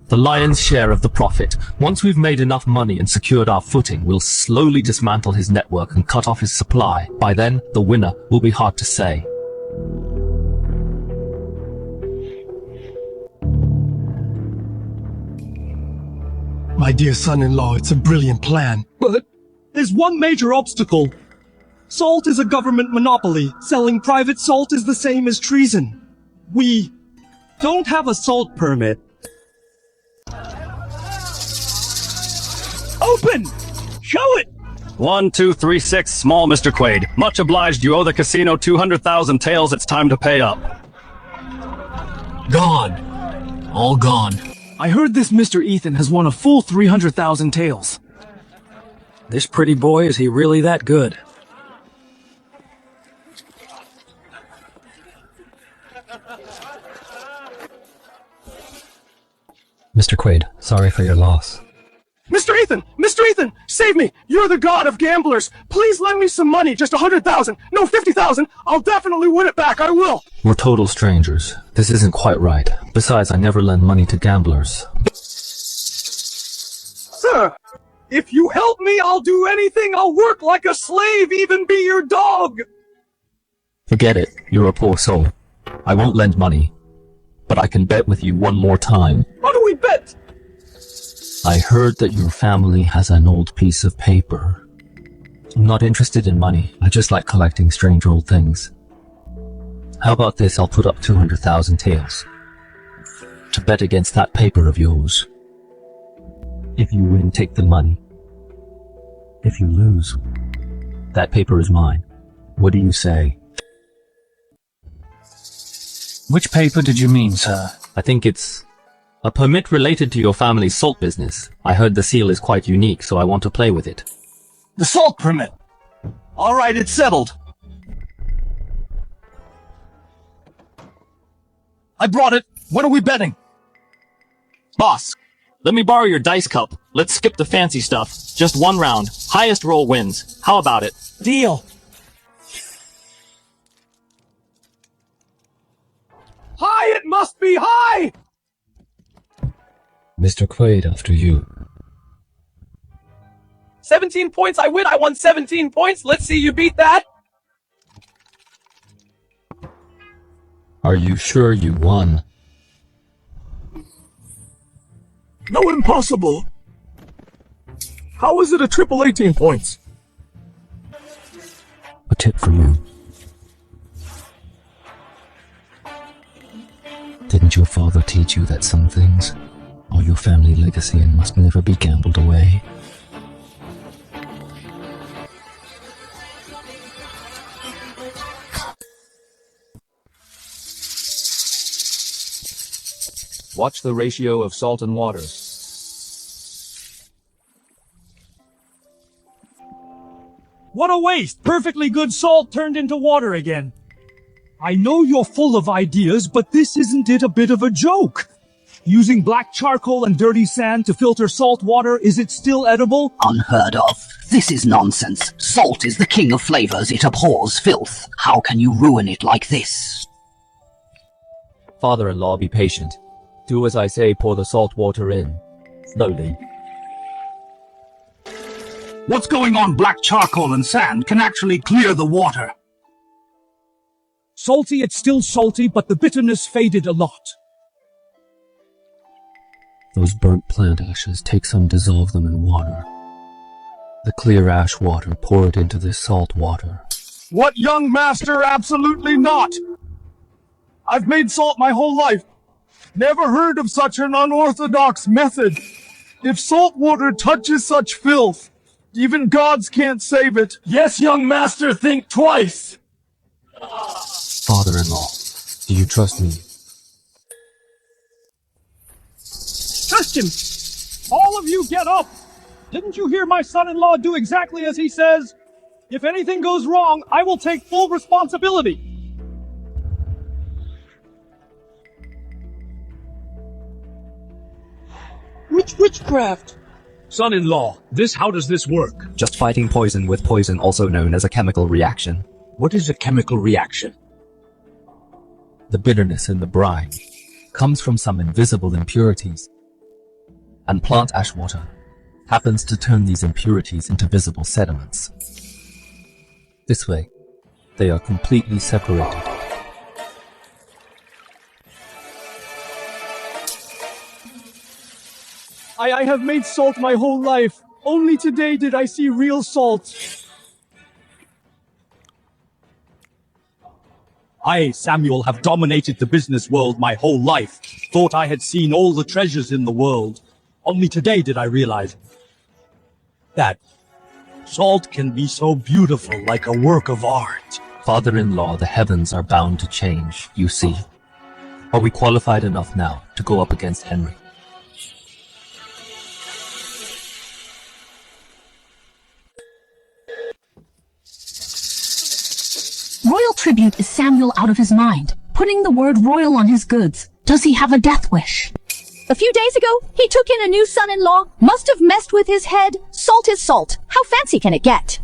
the lion's share of the profit. Once we've made enough money and secured our footing, we'll slowly dismantle his network and cut off his supply. By then, the winner will be hard to say. My dear son-in-law, it's a brilliant plan. But there's one major obstacle. Salt is a government monopoly. Selling private salt is the same as treason. We don't have a salt permit. Open! Show it! 1236, small Mr. Quaid. Much obliged, you owe the casino 200,000 taels. It's time to pay up. Gone. All gone. I heard this Mr. Ethan has won a full 300,000 taels. This pretty boy, is he really that good? Mr. Quaid, sorry for your loss. Mr. Ethan! Mr. Ethan! Save me! You're the god of gamblers! Please lend me some money, just 100,000! No, 50,000! I'll definitely win it back, I will! We're total strangers. This isn't quite right. Besides, I never lend money to gamblers. Sir! If you help me, I'll do anything! I'll work like a slave, even be your dog! Forget it. You're a poor soul. I won't lend money. But I can bet with you one more time. How do we bet? I heard that your family has an old piece of paper. I'm not interested in money. I just like collecting strange old things. How about this? I'll put up 200,000 taels to bet against that paper of yours. If you win, take the money. If you lose, that paper is mine. What do you say? Which paper did you mean, sir? I think it's a permit related to your family's salt business. I heard the seal is quite unique, so I want to play with it. The salt permit. All right, it's settled. I brought it. What are we betting? Boss, let me borrow your dice cup. Let's skip the fancy stuff. Just one round. Highest roll wins. How about it? Deal. High it must be high! Mr. Quaid, after you. 17 points, I win. I won 17 points. Let's see you beat that. Are you sure you won? No, impossible. How is it a triple 18 points? A tip for you. Didn't your father teach you that some things are your family legacy and must never be gambled away? Watch the ratio of salt and water. What a waste! Perfectly good salt turned into water again. I know you're full of ideas, but this isn't it a bit of a joke? Using black charcoal and dirty sand to filter salt water, is it still edible? Unheard of. This is nonsense. Salt is the king of flavors. It abhors filth. How can you ruin it like this? Father-in-law, be patient. Do as I say, pour the salt water in. Slowly. What's going on? Black charcoal and sand can actually clear the water. Salty, it's still salty, but the bitterness faded a lot. Those burnt plant ashes, take some, dissolve them in water. The clear ash water, pour it into this salt water. What, young master? Absolutely not! I've made salt my whole life. Never heard of such an unorthodox method. If salt water touches such filth, even gods can't save it. Yes, young master, think twice! Father-in-law, do you trust me? Trust him! All of you get up! Didn't you hear my son-in-law do exactly as he says? If anything goes wrong, I will take full responsibility. Which witchcraft? Son-in-law, how does this work? Just fighting poison with poison, also known as a chemical reaction. What is a chemical reaction? The bitterness in the brine comes from some invisible impurities. And plant ash water happens to turn these impurities into visible sediments. This way, they are completely separated. I have made salt my whole life. Only today did I see real salt. I, Samuel, have dominated the business world my whole life. Thought I had seen all the treasures in the world. Only today did I realize that salt can be so beautiful, like a work of art. Father-in-law, the heavens are bound to change, you see. Are we qualified enough now to go up against Henry? Royal tribute is Samuel out of his mind, putting the word royal on his goods. Does he have a death wish? A few days ago, he took in a new son-in-law. Must have messed with his head. Salt is salt. How fancy can it get?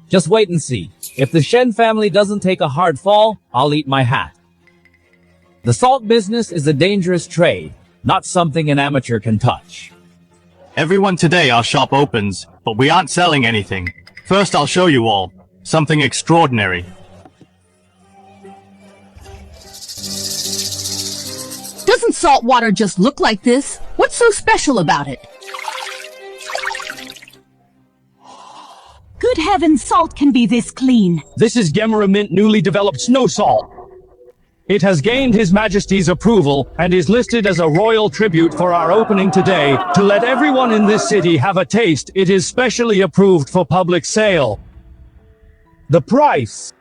Just wait and see. If the Shen family doesn't take a hard fall, I'll eat my hat. The salt business is a dangerous trade, not something an amateur can touch. Everyone, today our shop opens, but we aren't selling anything. First I'll show you all something extraordinary. Doesn't salt water just look like this? What's so special about it? Good heavens, salt can be this clean. This is Gemera Mint newly developed snow salt. It has gained His Majesty's approval and is listed as a royal tribute for our opening today. To let everyone in this city have a taste, it is specially approved for public sale. The price,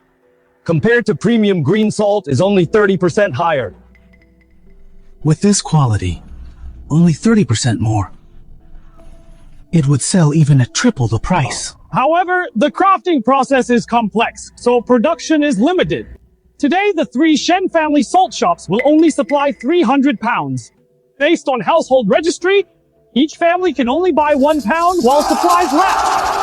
compared to premium green salt, is only 30% higher. With this quality, only 30% more. It would sell even at triple the price. However, the crafting process is complex, so production is limited. Today, the 3 Shen family salt shops will only supply 300 pounds. Based on household registry, each family can only buy 1 pound while supplies last.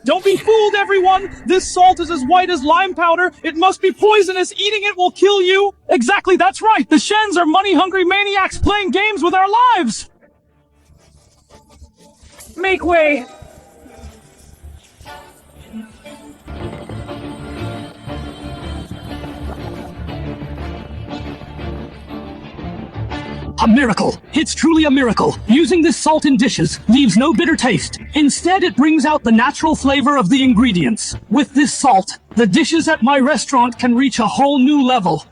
Don't be fooled, everyone! This salt is as white as lime powder. It must be poisonous. Eating it will kill you. Exactly, that's right. The Shens are money-hungry maniacs playing games with our lives. Make way. A miracle! It's truly a miracle! Using this salt in dishes leaves no bitter taste. Instead, it brings out the natural flavor of the ingredients. With this salt, the dishes at my restaurant can reach a whole new level.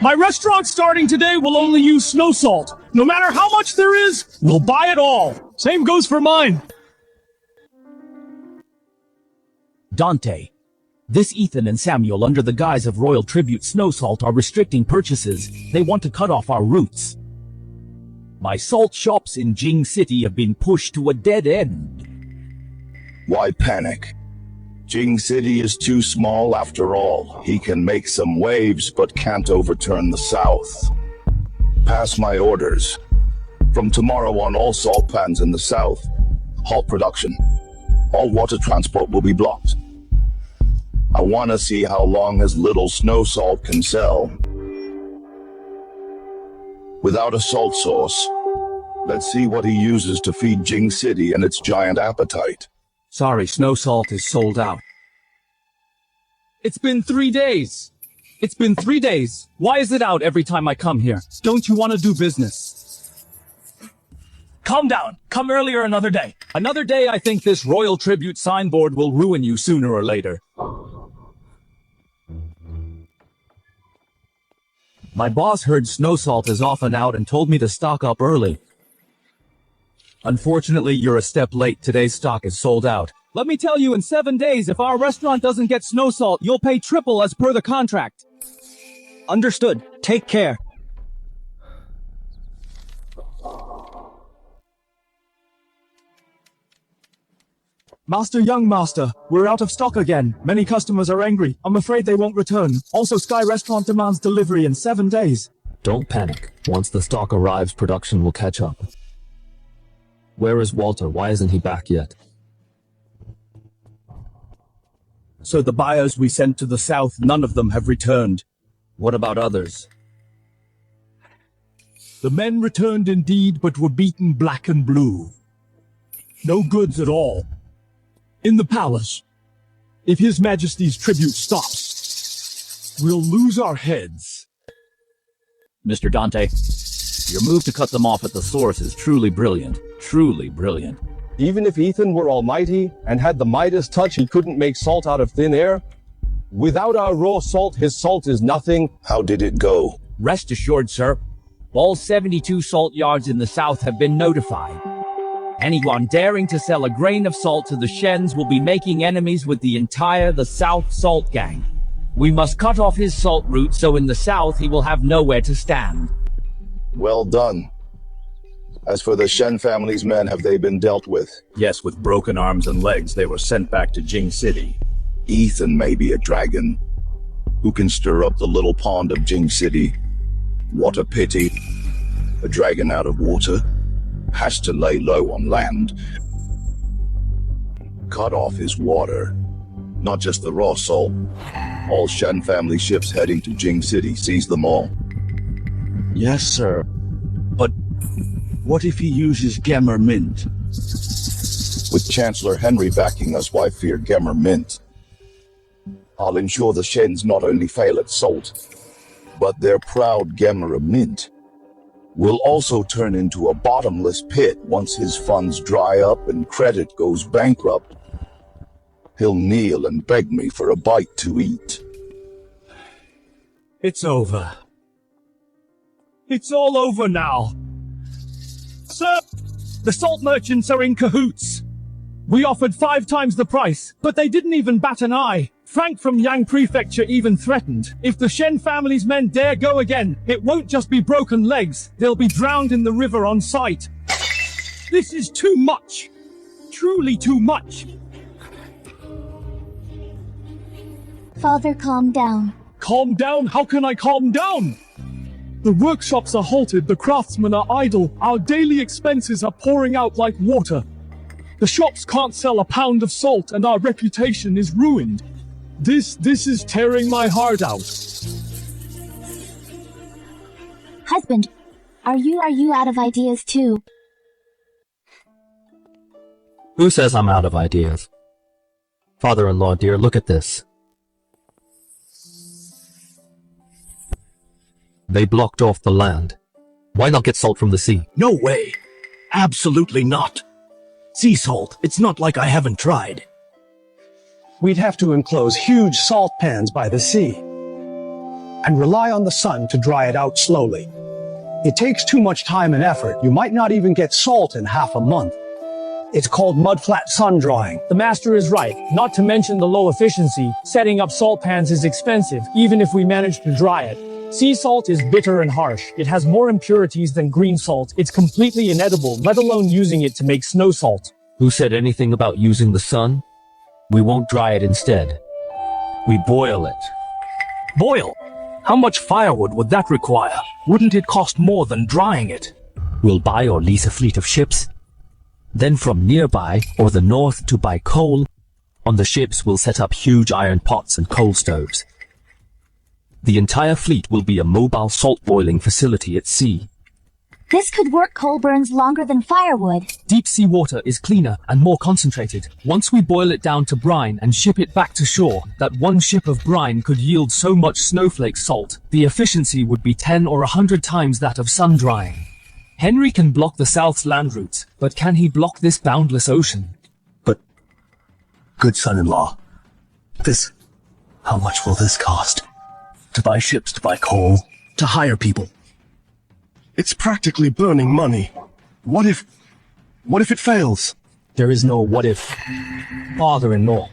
My restaurant starting today will only use snow salt. No matter how much there is, we'll buy it all. Same goes for mine. Dante. This Ethan and Samuel, under the guise of royal tribute snow salt, are restricting purchases. They want to cut off our routes. My salt shops in Jing City have been pushed to a dead end. Why panic? Jing City is too small after all. He can make some waves but can't overturn the South. Pass my orders. From tomorrow on, all salt pans in the south. Halt production. All water transport will be blocked. I want to see how long his little snow salt can sell. Without a salt source, let's see what he uses to feed Jing City and its giant appetite. Sorry, snow salt is sold out. It's been 3 days. It's been 3 days. Why is it out every time I come here? Don't you want to do business? Calm down. Come earlier another day. Another day, I think this royal tribute signboard will ruin you sooner or later. My boss heard snow salt is often out and told me to stock up early. Unfortunately, you're a step late. Today's stock is sold out. Let me tell you, in 7 days, if our restaurant doesn't get snow salt, you'll pay triple as per the contract. Understood. Take care. Master, young master, we're out of stock again. Many customers are angry. I'm afraid they won't return. Also, Sky Restaurant demands delivery in 7 days. Don't panic. Once the stock arrives, production will catch up. Where is Walter? Why isn't he back yet? So the buyers we sent to the south, none of them have returned. What about others? The men returned indeed, but were beaten black and blue. No goods at all. In the palace. If His Majesty's tribute stops, we'll lose our heads. Mr. Dante, your move to cut them off at the source is truly brilliant. Truly brilliant. Even if Ethan were almighty and had the Midas touch, he couldn't make salt out of thin air. Without our raw salt, his salt is nothing. How did it go? Rest assured, sir. All 72 salt yards in the south have been notified. Anyone daring to sell a grain of salt to the Shens will be making enemies with the South Salt Gang. We must cut off his salt route so in the south he will have nowhere to stand. Well done. As for the Shen family's men, have they been dealt with? Yes, with broken arms and legs, they were sent back to Jing City. Ethan may be a dragon. Who can stir up the little pond of Jing City? What a pity. A dragon out of water has to lay low on land. Cut off his water, not just the raw salt. All Shen family ships heading to Jing City, seize them all. Yes, sir. But what if he uses Gemmer Mint? With Chancellor Henry backing us, why fear Gemmer Mint? I'll ensure the Shens not only fail at salt, but their proud Gemmer Mint will also turn into a bottomless pit once his funds dry up and credit goes bankrupt. He'll kneel and beg me for a bite to eat. It's over. It's all over now. Sir, the salt merchants are in cahoots. We offered 5 times the price, but they didn't even bat an eye. Frank from Yang Prefecture even threatened, if the Shen family's men dare go again, it won't just be broken legs, they'll be drowned in the river on sight. This is too much. Truly too much. Father, calm down. Calm down? How can I calm down? The workshops are halted, the craftsmen are idle, our daily expenses are pouring out like water. The shops can't sell a pound of salt and our reputation is ruined. This is tearing my heart out. Husband, are you out of ideas too? Who says I'm out of ideas? Father-in-law, dear, look at this. They blocked off the land. Why not get salt from the sea? No way. Absolutely not. Sea salt. It's not like I haven't tried. We'd have to enclose huge salt pans by the sea and rely on the sun to dry it out slowly. It takes too much time and effort. You might not even get salt in half a month. It's called mudflat sun drying. The master is right. Not to mention the low efficiency. Setting up salt pans is expensive, even if we manage to dry it. Sea salt is bitter and harsh. It has more impurities than green salt. It's completely inedible, let alone using it to make snow salt. Who said anything about using the sun? We won't dry it instead. We boil it. Boil? How much firewood would that require? Wouldn't it cost more than drying it? We'll buy or lease a fleet of ships. Then from nearby or the north to buy coal. On the ships we'll set up huge iron pots and coal stoves. The entire fleet will be a mobile salt boiling facility at sea. This could work. Coal burns longer than firewood. Deep sea water is cleaner and more concentrated. Once we boil it down to brine and ship it back to shore, that one ship of brine could yield so much snowflake salt, the efficiency would be 10 or 100 times that of sun drying. Henry can block the South's land routes, but can he block this boundless ocean? But, good son-in-law, how much will this cost? To buy ships, to buy coal, to hire people. It's practically burning money. What if it fails? There is no what if. Father-in-law.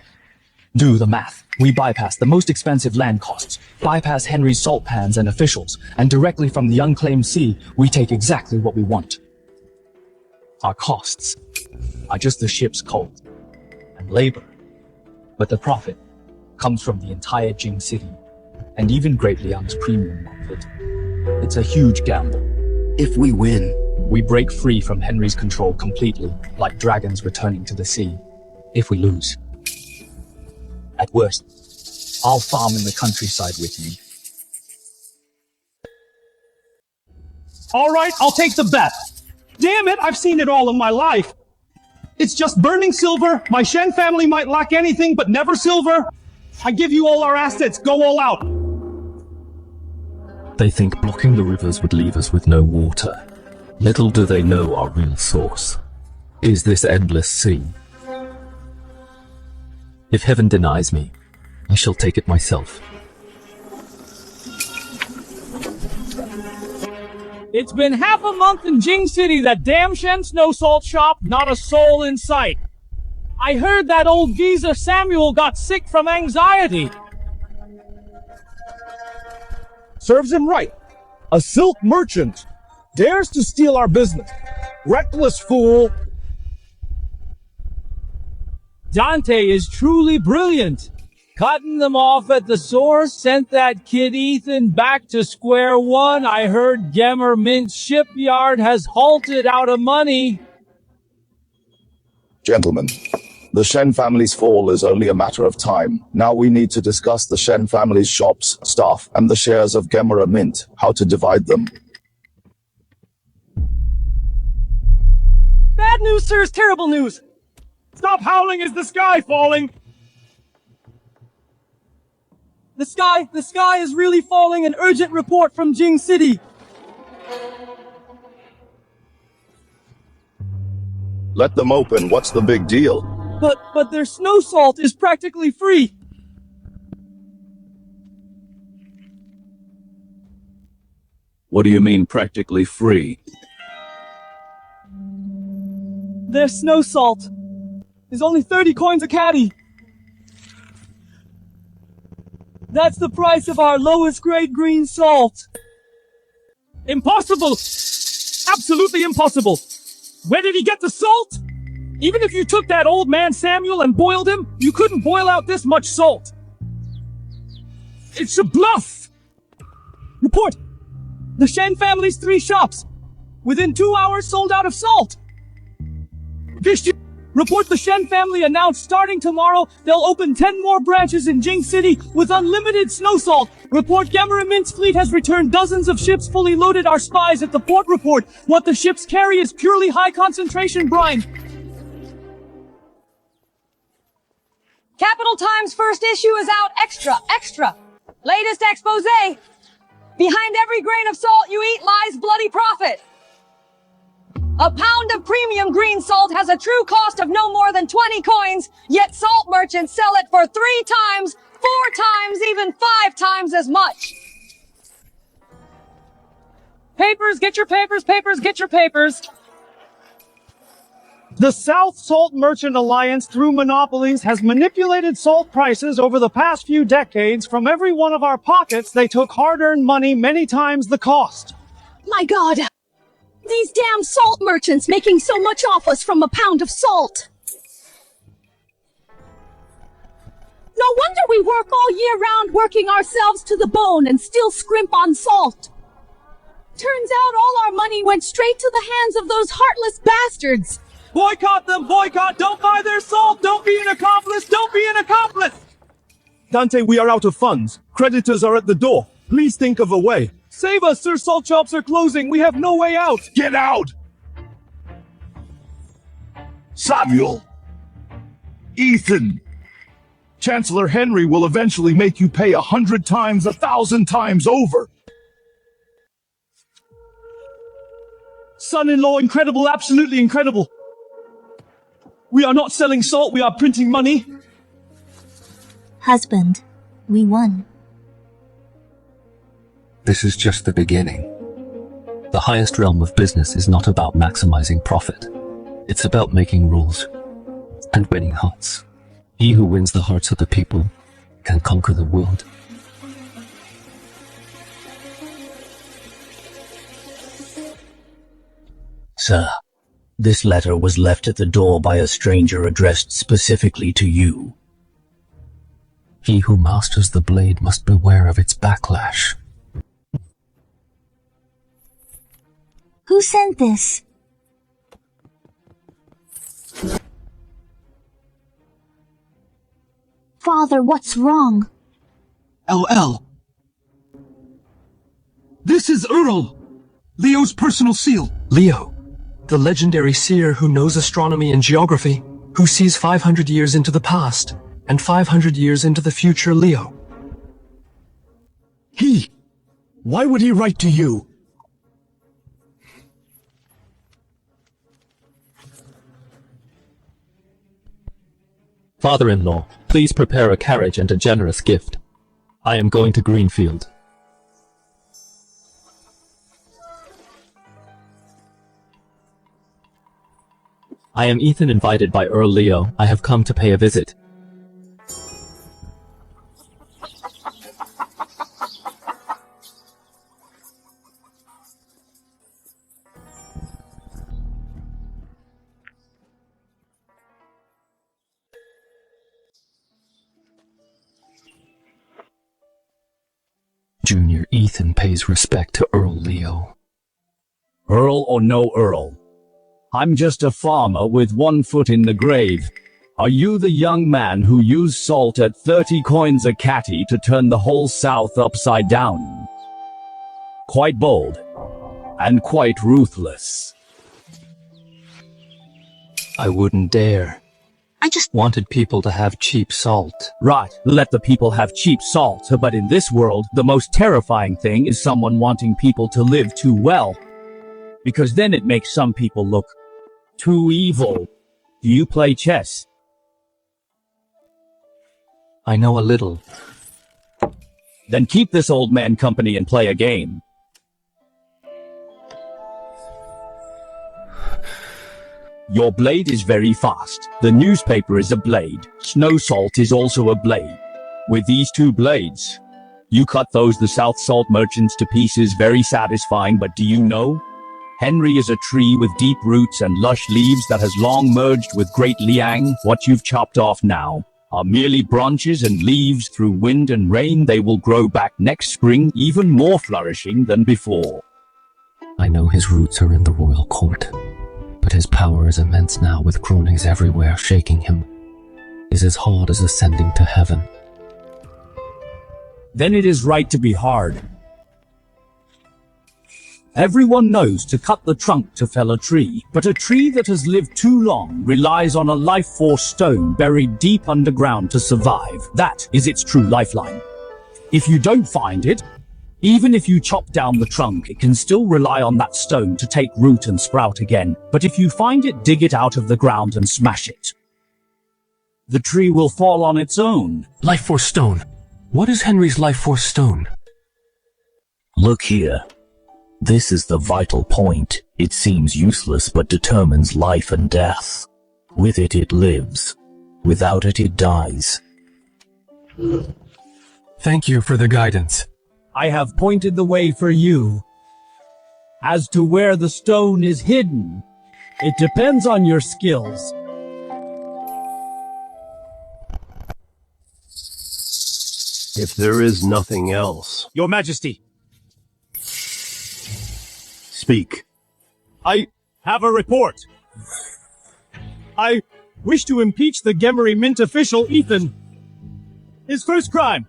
Do the math. We bypass the most expensive land costs, bypass Henry's salt pans and officials, and directly from the unclaimed sea, we take exactly what we want. Our costs are just the ship's coal and labor, but the profit comes from the entire Jing City, and even Great Liang's premium market. It's a huge gamble. If we win, we break free from Henry's control completely, like dragons returning to the sea. If we lose, at worst, I'll farm in the countryside with you. All right, I'll take the bet. Damn it, I've seen it all in my life. It's just burning silver. My Shen family might lack anything, but never silver. I give you all our assets. Go all out. They think blocking the rivers would leave us with no water. Little do they know our real source is this endless sea. If heaven denies me, I shall take it myself. It's been half a month in Jing City, that damn Shen snow salt shop, not a soul in sight. I heard that old geezer Samuel got sick from anxiety. Serves him right. A silk merchant dares to steal our business. Reckless fool. Dante is truly brilliant. Cutting them off at the source sent that kid Ethan back to square one. I heard Gemmer Mint's shipyard has halted out of money. Gentlemen, the Shen family's fall is only a matter of time. Now we need to discuss the Shen family's shops, staff, and the shares of Gemera Mint, how to divide them. Bad news, sir, is terrible news. Stop howling, is the sky falling? The sky is really falling. An urgent report from Jing City. Let them open, what's the big deal? But their snow salt is practically free. What do you mean practically free? Their snow salt is only 30 coins a caddy. That's the price of our lowest grade green salt. Impossible! Absolutely impossible! Where did he get the salt? Even if you took that old man Samuel and boiled him, you couldn't boil out this much salt. It's a bluff! Report! The Shen family's 3 shops, within 2 hours, sold out of salt. Report the Shen family announced starting tomorrow, they'll open 10 more branches in Jing City with unlimited snow salt. Report Gemera Mint's fleet has returned dozens of ships fully loaded. Our spies at the port report what the ships carry is purely high concentration brine. Capital Times first issue is out. Extra. Latest expose. Behind every grain of salt you eat lies bloody profit. A pound of premium green salt has a true cost of no more than 20 coins, yet salt merchants sell it for 3 times, 4 times, even 5 times as much. Papers, get your papers, get your papers. The South Salt Merchant Alliance, through monopolies, has manipulated salt prices over the past few decades. From every one of our pockets, they took hard-earned money many times the cost. My God! These damn salt merchants making so much off us from a pound of salt! No wonder we work all year round working ourselves to the bone and still scrimp on salt. Turns out all our money went straight to the hands of those heartless bastards. Boycott them! Boycott! Don't buy their salt! Don't be an accomplice! Don't be an accomplice! Dante, we are out of funds. Creditors are at the door. Please think of a way. Save us, Sir! Salt shops are closing! We have no way out! Get out! Samuel! Ethan! Chancellor Henry will eventually make you pay 100 times, 1,000 times over. Son-in-law, incredible, absolutely incredible. We are not selling salt, we are printing money. Husband, we won. This is just the beginning. The highest realm of business is not about maximizing profit. It's about making rules and winning hearts. He who wins the hearts of the people can conquer the world. Sir, this letter was left at the door by a stranger addressed specifically to you. He who masters the blade must beware of its backlash. Who sent this? Father, what's wrong? LL. This is Earl, Leo's personal seal. Leo, the legendary seer who knows astronomy and geography, who sees 500 years into the past and 500 years into the future. Leo. Why would he write to you? Father-in-law, please prepare a carriage and a generous gift. I am going to Greenfield. I am Ethan, invited by Earl Leo. I have come to pay a visit. Junior Ethan pays respect to Earl Leo. Earl or no Earl, I'm just a farmer with 1 foot in the grave. Are you the young man who used salt at 30 coins a catty to turn the whole South upside down? Quite bold. And quite ruthless. I wouldn't dare. I just wanted people to have cheap salt. Right, let the people have cheap salt, but in this world, the most terrifying thing is someone wanting people to live too well. Because then it makes some people look too evil. Do you play chess? I know a little. Then keep this old man company and play a game. Your blade is very fast. The newspaper is a blade. Snow salt is also a blade. With these 2 blades, you cut the South salt merchants to pieces. Very satisfying, but do you know? Henry is a tree with deep roots and lush leaves that has long merged with Great Liang. What you've chopped off now are merely branches and leaves. Through wind and rain, they will grow back next spring, even more flourishing than before. I know his roots are in the royal court, but his power is immense now, with cronies everywhere shaking him. Is as hard as ascending to heaven. Then it is right to be hard. Everyone knows to cut the trunk to fell a tree, but a tree that has lived too long relies on a life force stone buried deep underground to survive. That is its true lifeline. If you don't find it, even if you chop down the trunk, it can still rely on that stone to take root and sprout again. But if you find it, dig it out of the ground and smash it. The tree will fall on its own. Life Force Stone. What is Henry's Life Force Stone? Look here. This is the vital point. It seems useless but determines life and death. With it, it lives. Without it, it dies. Thank you for the guidance. I have pointed the way for you. As to where the stone is hidden, it depends on your skills. If there is nothing else. Your Majesty, Speak. I have a report. I wish to impeach the Gemery Mint official, Ethan. His first crime: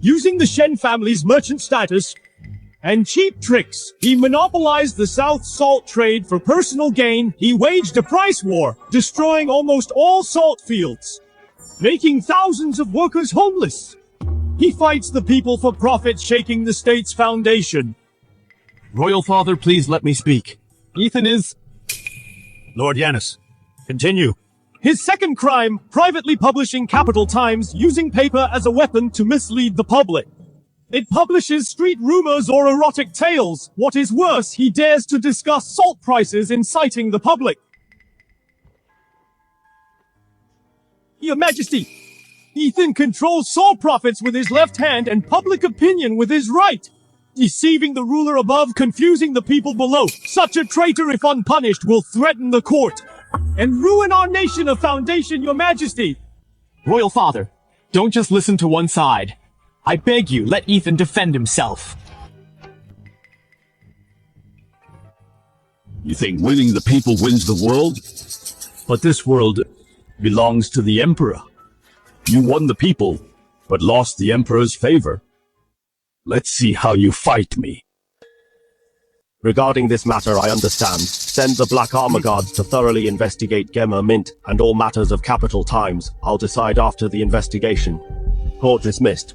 using the Shen family's merchant status and cheap tricks. He monopolized the South salt trade for personal gain. He waged a price war, destroying almost all salt fields, making thousands of workers homeless. He fights the people for profit, shaking the state's foundation. Royal Father, please let me speak. Ethan is... Lord Yanis, continue. His second crime, privately publishing Capital Times, using paper as a weapon to mislead the public. It publishes street rumors or erotic tales. What is worse, he dares to discuss salt prices, inciting the public. Your Majesty, Ethan controls salt profits with his left hand and public opinion with his right, deceiving the ruler above, confusing the people below. Such a traitor, if unpunished, will threaten the court and ruin our nation of foundation, Your Majesty. Royal Father, don't just listen to one side. I beg you, let Ethan defend himself. You think winning the people wins the world? But this world belongs to the Emperor. You won the people, but lost the Emperor's favor. Let's see how you fight me. Regarding this matter, I understand. Send the Black Armor Guards to thoroughly investigate Gemer Mint and all matters of Capital Times. I'll decide after the investigation. Court dismissed.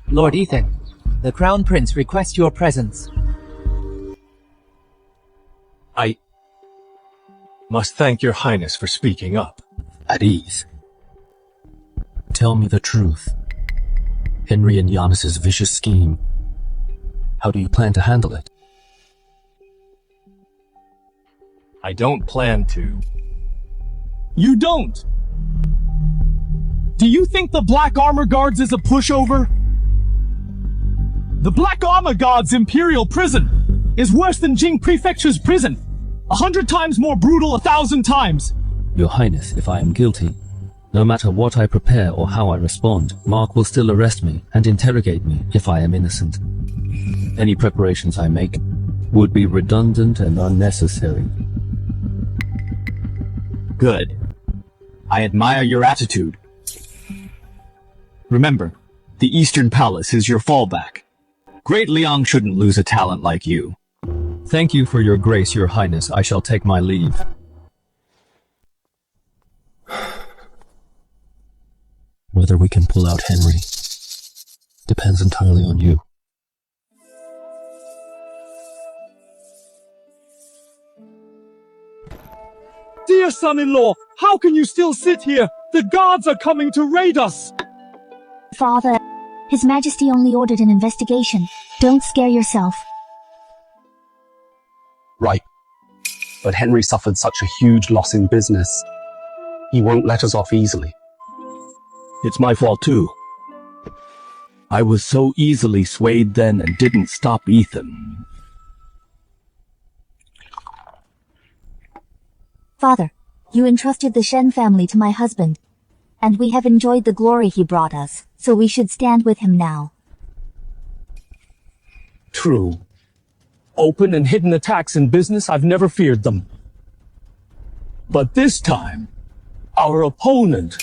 Lord Ethan, the Crown Prince requests your presence. I must thank your Highness for speaking up. At ease. Tell me the truth. Henry and Giannis's vicious scheme. How do you plan to handle it? I don't plan to. You don't? Do you think the Black Armor Guards is a pushover? The Black Armor Guards' Imperial Prison is worse than Jing Prefecture's prison. 100 times more brutal, 1,000 times. Your Highness, if I am guilty, no matter what I prepare or how I respond, Mark will still arrest me and interrogate me if I am innocent. Any preparations I make would be redundant and unnecessary. Good. I admire your attitude. Remember, the Eastern Palace is your fallback. Great Liang shouldn't lose a talent like you. Thank you for your grace, Your Highness. I shall take my leave. Whether we can pull out Henry depends entirely on you. Dear son-in-law, how can you still sit here? The guards are coming to raid us! Father, His Majesty only ordered an investigation. Don't scare yourself. Right. But Henry suffered such a huge loss in business. He won't let us off easily. It's my fault too. I was so easily swayed then and didn't stop Ethan. Father, you entrusted the Shen family to my husband, and we have enjoyed the glory he brought us, so we should stand with him now. True. Open and hidden attacks in business, I've never feared them. But this time, our opponent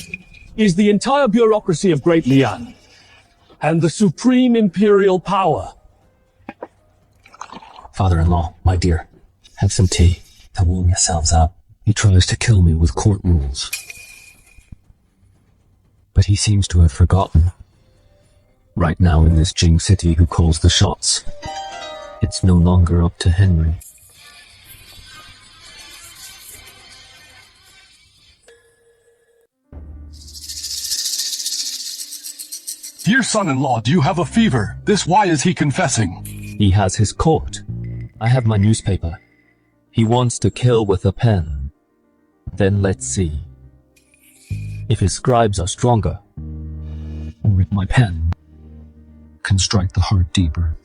is the entire bureaucracy of Great Liang, and the supreme imperial power. Father-in-law, my dear, have some tea to warm yourselves up. He tries to kill me with court rules. But he seems to have forgotten. Right now in this Jing city, who calls the shots? It's no longer up to Henry. Dear son-in-law, do you have a fever? Why is he confessing? He has his court. I have my newspaper. He wants to kill with a pen. Then let's see. If his scribes are stronger, or if my pen can strike the heart deeper.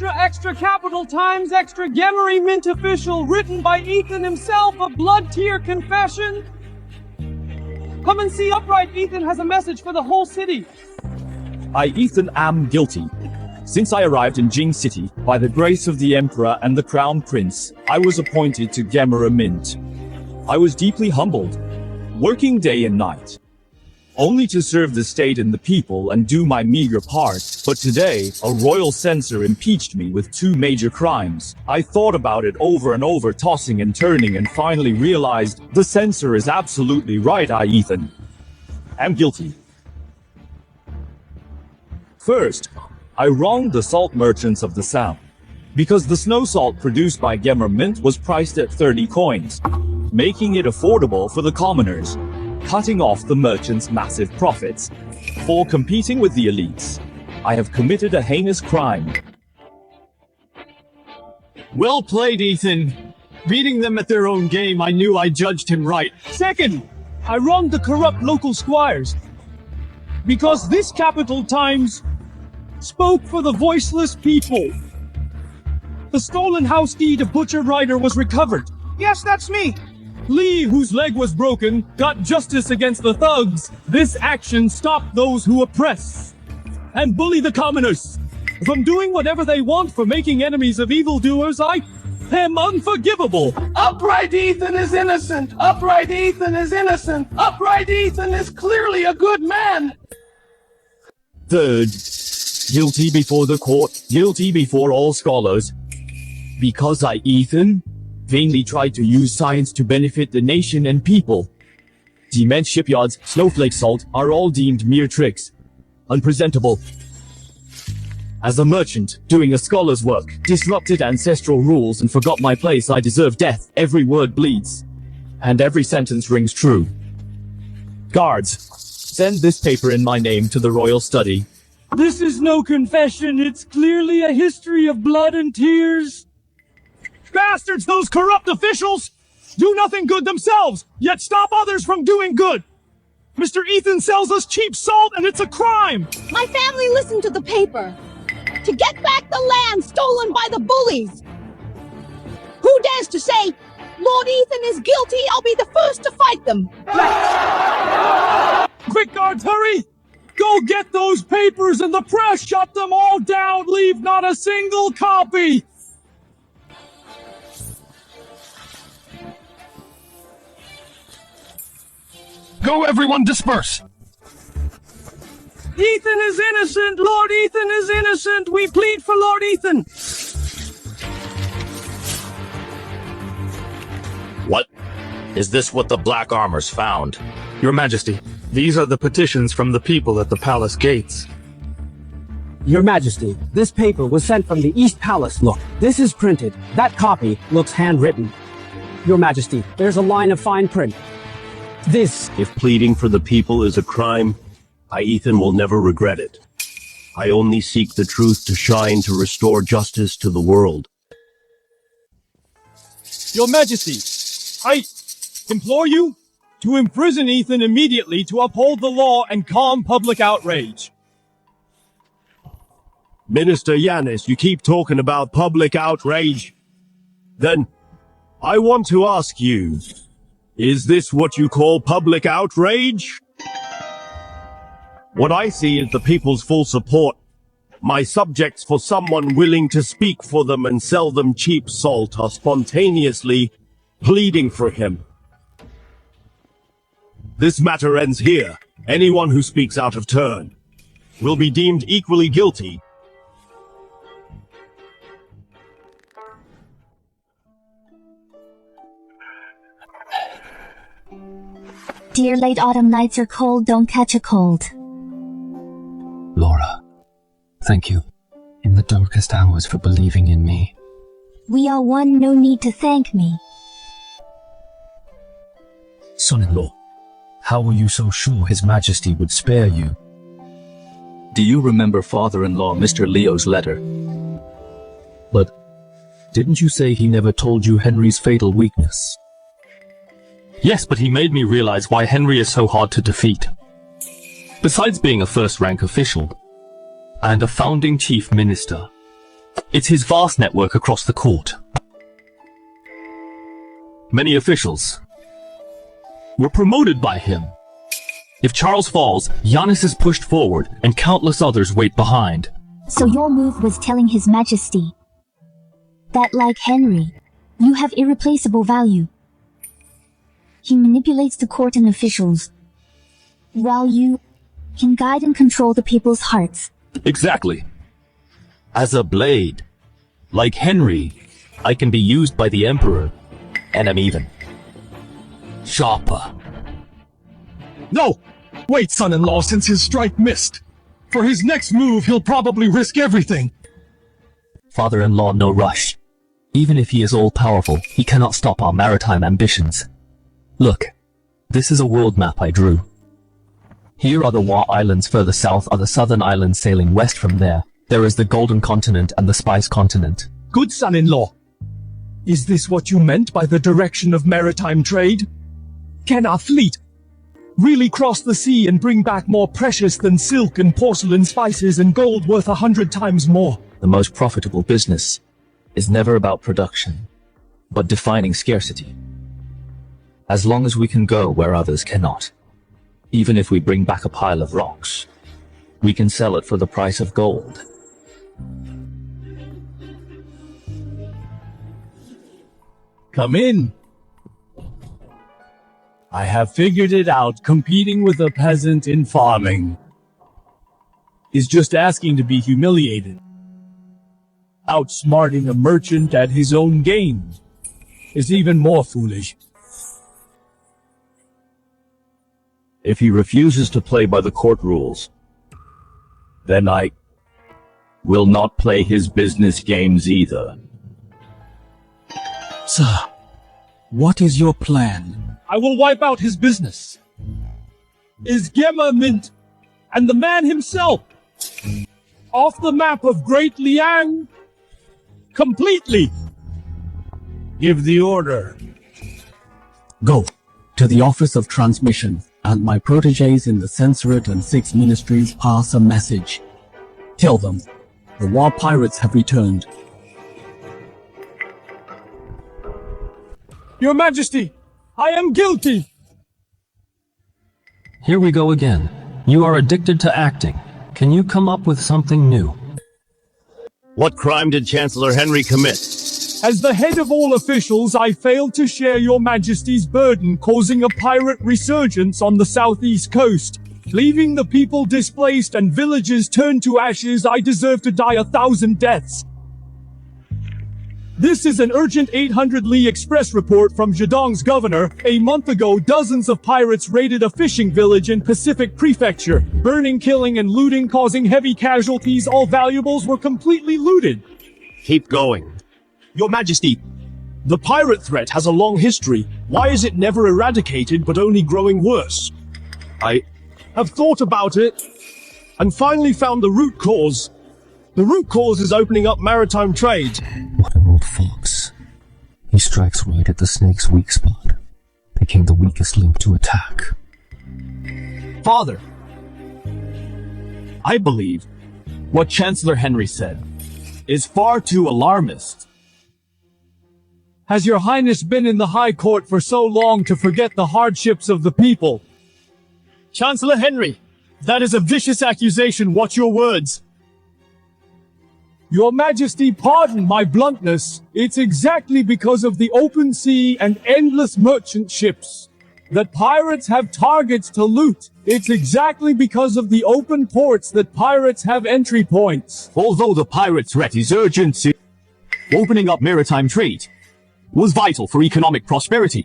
extra capital times extra Gemery Mint official written by Ethan himself, a blood tear confession. Come and see Upright Ethan has a message for the whole city. I, Ethan, am guilty. Since I arrived in Jing City, by the grace of the Emperor and the Crown Prince, I was appointed to Gemera Mint. I was deeply humbled, working day and night, only to serve the state and the people and do my meager part. But today, a royal censor impeached me with 2 major crimes. I thought about it over and over, tossing and turning, and finally realized the censor is absolutely right. I, Ethan, am guilty. First, I wronged the salt merchants of the South, because the snow salt produced by Gemer Mint was priced at 30 coins, making it affordable for the commoners, cutting off the merchants' massive profits. For competing with the elites, I have committed a heinous crime. Well played, Ethan. Beating them at their own game, I knew I judged him right. Second, I wronged the corrupt local squires, because this capital times spoke for the voiceless people. The stolen house deed of Butcher Rider was recovered. Yes, that's me. Lee, whose leg was broken, got justice against the thugs. This action stopped those who oppress and bully the commoners from doing whatever they want, for making enemies of evildoers. I am unforgivable. Upright Ethan is innocent! Upright Ethan is innocent! Upright Ethan is clearly a good man! Third, guilty before the court, guilty before all scholars, because I, Ethan, vainly tried to use science to benefit the nation and people. Cement shipyards, snowflake salt, are all deemed mere tricks, unpresentable. As a merchant, doing a scholar's work, disrupted ancestral rules and forgot my place, I deserve death. Every word bleeds, and every sentence rings true. Guards, send this paper in my name to the royal study. This is no confession, it's clearly a history of blood and tears. Bastards, those corrupt officials do nothing good themselves, yet stop others from doing good. Mr. Ethan sells us cheap salt, and it's a crime. My family listened to the paper to get back the land stolen by the bullies. Who dares to say Lord Ethan is guilty? I'll be the first to fight them. Quick, guards, hurry! Go get those papers, and the press shut them all down. Leave not a single copy. Go, everyone, disperse! Ethan is innocent! Lord Ethan is innocent! We plead for Lord Ethan! What? Is this what the Black Armors found? Your Majesty, these are the petitions from the people at the palace gates. Your Majesty, this paper was sent from the East Palace. Look, this is printed. That copy looks handwritten. Your Majesty, there's a line of fine print. This... If pleading for the people is a crime, I, Ethan, will never regret it. I only seek the truth to shine, to restore justice to the world. Your Majesty, I implore you to imprison Ethan immediately to uphold the law and calm public outrage. Minister Yanis, you keep talking about public outrage. Then, I want to ask you, is this what you call public outrage? What I see is the people's full support. My subjects, for someone willing to speak for them and sell them cheap salt, are spontaneously pleading for him. This matter ends here. Anyone who speaks out of turn will be deemed equally guilty. Dear late autumn nights are cold, don't catch a cold. Laura, thank you, in the darkest hours, for believing in me. We are one, no need to thank me. Son-in-law, how were you so sure His Majesty would spare you? Do you remember father-in-law Mr. Leo's letter? But didn't you say he never told you Henry's fatal weakness? Yes, but he made me realize why Henry is so hard to defeat. Besides being a first-rank official and a founding chief minister, It's his vast network across the court. Many officials were promoted by him. If Charles falls, Giannis is pushed forward, and countless others wait behind. So your move was telling His Majesty that, like Henry, you have irreplaceable value. He manipulates the court and officials, while you can guide and control the people's hearts. Exactly. As a blade, like Henry, I can be used by the Emperor, and am even sharper. No! Wait, son-in-law, since his strike missed. For his next move, he'll probably risk everything. Father-in-law, no rush. Even if he is all-powerful, he cannot stop our maritime ambitions. Look, this is a world map I drew. Here are the Wa Islands, further south are the southern islands sailing west from there. There is the Golden Continent and the Spice Continent. Good son-in-law. Is this what you meant by the direction of maritime trade? Can our fleet really cross the sea and bring back more precious than silk and porcelain, spices and gold worth 100 times more? The most profitable business is never about production, but defining scarcity. As long as we can go where others cannot, even if we bring back a pile of rocks, we can sell it for the price of gold. Come in. I have figured it out. Competing with a peasant in farming is just asking to be humiliated. Outsmarting a merchant at his own game is even more foolish. If he refuses to play by the court rules, then I will not play his business games either. Sir, what is your plan? I will wipe out his business. Is Gemma Mint and the man himself off the map of Great Liang completely? Give the order. Go to the Office of Transmission, and my proteges in the Censorate and 6 ministries pass a message. Tell them the war pirates have returned. Your Majesty, I am guilty! Here we go again. You are addicted to acting. Can you come up with something new? What crime did Chancellor Henry commit? As the head of all officials, I failed to share your Majesty's burden, causing a pirate resurgence on the southeast coast. Leaving the people displaced and villages turned to ashes, I deserve to die 1,000 deaths. This is an urgent 800 Li Express report from Zhejiang's governor. A month ago, dozens of pirates raided a fishing village in Pacific Prefecture, burning, killing, and looting, causing heavy casualties. All valuables were completely looted. Keep going. Your Majesty, the pirate threat has a long history. Why is it never eradicated but only growing worse? I have thought about it and finally found the root cause. The root cause is opening up maritime trade. What an old fox. He strikes right at the snake's weak spot, picking the weakest link to attack. Father, I believe what Chancellor Henry said is far too alarmist. Has your Highness been in the High Court for so long to forget the hardships of the people? Chancellor Henry, that is a vicious accusation. Watch your words. Your Majesty, pardon my bluntness. It's exactly because of the open sea and endless merchant ships that pirates have targets to loot. It's exactly because of the open ports that pirates have entry points. Although the pirate threat is urgent, opening up maritime trade was vital for economic prosperity.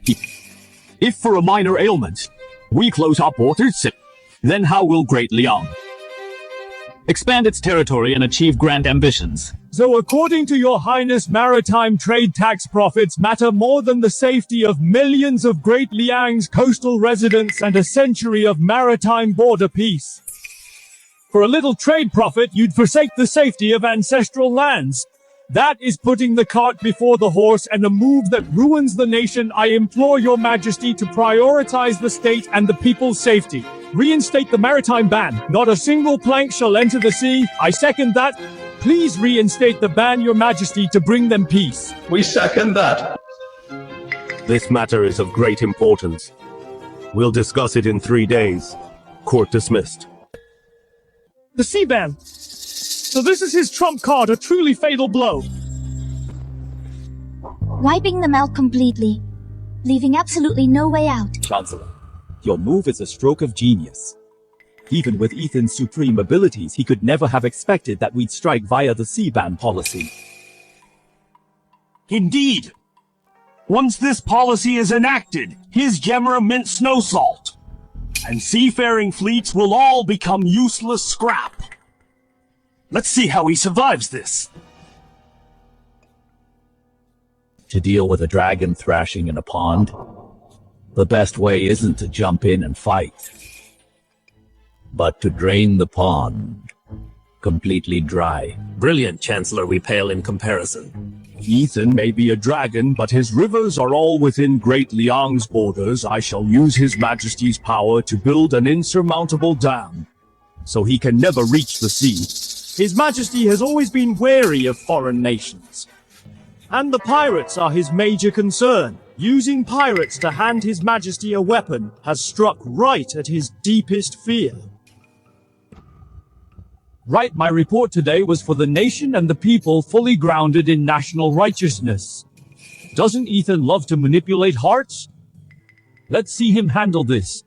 If for a minor ailment, we close our borders, then how will Great Liang expand its territory and achieve grand ambitions? So according to your Highness, maritime trade tax profits matter more than the safety of millions of Great Liang's coastal residents and a century of maritime border peace. For a little trade profit, you'd forsake the safety of ancestral lands. That is putting the cart before the horse and a move that ruins the nation. I implore your Majesty to prioritize the state and the people's safety. Reinstate the maritime ban. Not a single plank shall enter the sea. I second that. Please reinstate the ban, Your Majesty, to bring them peace. We second that. This matter is of great importance. We'll discuss it in 3 days. Court dismissed. The sea ban. So this is his trump card, a truly fatal blow. Wiping them out completely, leaving absolutely no way out. Chancellor, your move is a stroke of genius. Even with Ethan's supreme abilities, he could never have expected that we'd strike via the sea ban policy. Indeed. Once this policy is enacted, his Gemera mint snow salt, and seafaring fleets will all become useless scrap. Let's see how he survives this. To deal with a dragon thrashing in a pond, the best way isn't to jump in and fight, but to drain the pond completely dry. Brilliant, Chancellor, we pale in comparison. Ethan may be a dragon, but his rivers are all within Great Liang's borders. I shall use His Majesty's power to build an insurmountable dam, so he can never reach the sea. His Majesty has always been wary of foreign nations. And the pirates are his major concern. Using pirates to hand His Majesty a weapon has struck right at his deepest fear. Right, my report today was for the nation and the people fully grounded in national righteousness. Doesn't Ethan love to manipulate hearts? Let's see him handle this.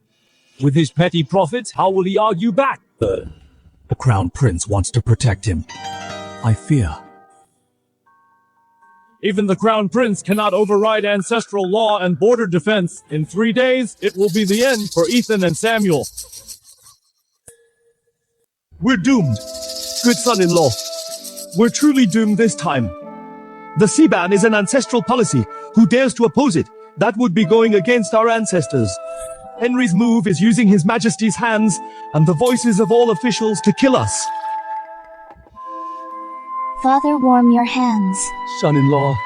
With his petty profits, how will he argue back? The Crown Prince wants to protect him. I fear. Even the Crown Prince cannot override ancestral law and border defense. In 3 days, it will be the end for Ethan and Samuel. We're doomed. Good son-in-law. We're truly doomed this time. The sea ban is an ancestral policy. Who dares to oppose it? That would be going against our ancestors. Henry's move is using His Majesty's hands and the voices of all officials to kill us. Father, warm your hands. Son-in-law,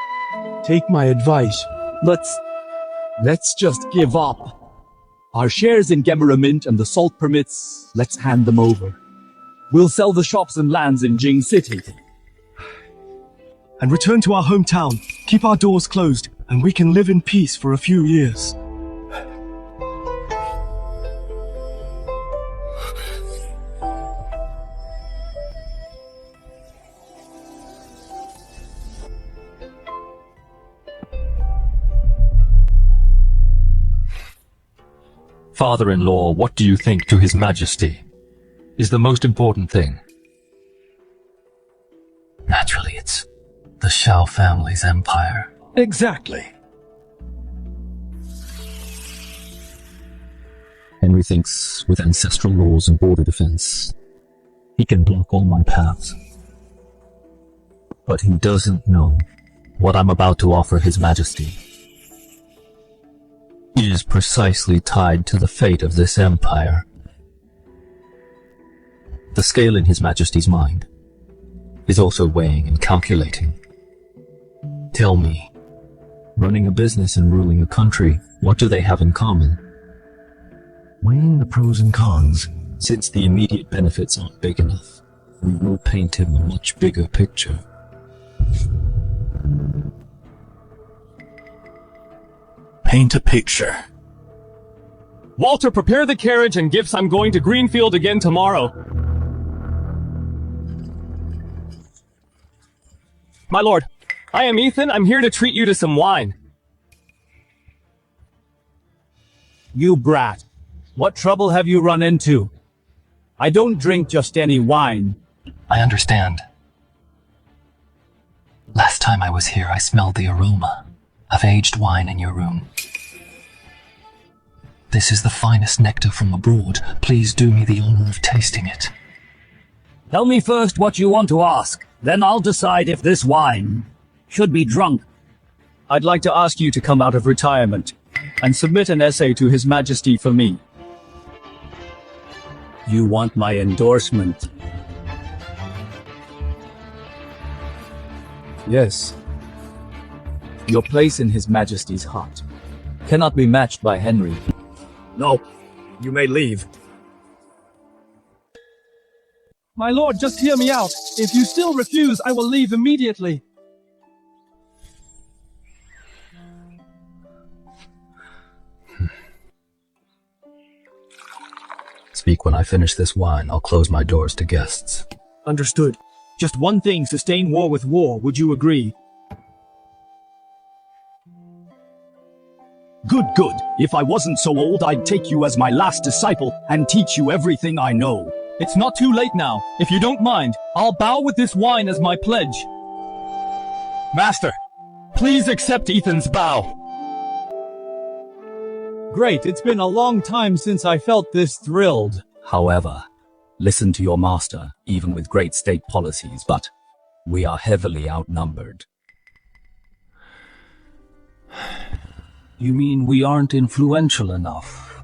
take my advice. Let's just give up. Our shares in Gemera Mint and the salt permits, let's hand them over. We'll sell the shops and lands in Jing City. And return to our hometown. Keep our doors closed, and we can live in peace for a few years. Father-in-law, what do you think to His Majesty is the most important thing? Naturally, it's the Shao family's empire. Exactly. Henry thinks with ancestral laws and border defense, he can block all my paths. But he doesn't know what I'm about to offer His Majesty. It is precisely tied to the fate of this empire. The scale in His Majesty's mind is also weighing and calculating. Tell me, running a business and ruling a country, what do they have in common? Weighing the pros and cons. Since the immediate benefits aren't big enough, we will paint him a much bigger picture. Paint a picture. Walter, prepare the carriage and gifts. I'm going to Greenfield again tomorrow. My lord, I am Ethan. I'm here to treat you to some wine. You brat. What trouble have you run into? I don't drink just any wine. I understand. Last time I was here, I smelled the aroma of aged wine in your room. This is the finest nectar from abroad. Please do me the honor of tasting it. Tell me first what you want to ask. Then I'll decide if this wine should be drunk. I'd like to ask you to come out of retirement and submit an essay to His Majesty for me. You want my endorsement? Yes. Your place in His Majesty's heart cannot be matched by Henry. No, you may leave. My lord, just hear me out. If you still refuse, I will leave immediately. Speak when I finish this wine. I'll close my doors to guests. Understood. Just one thing, sustain war with war. Would you agree? Good, good. If I wasn't so old, I'd take you as my last disciple and teach you everything I know. It's not too late now. If you don't mind, I'll bow with this wine as my pledge. Master, please accept Ethan's bow. Great, it's been a long time since I felt this thrilled. However, listen to your master, even with great state policies, but we are heavily outnumbered. You mean we aren't influential enough?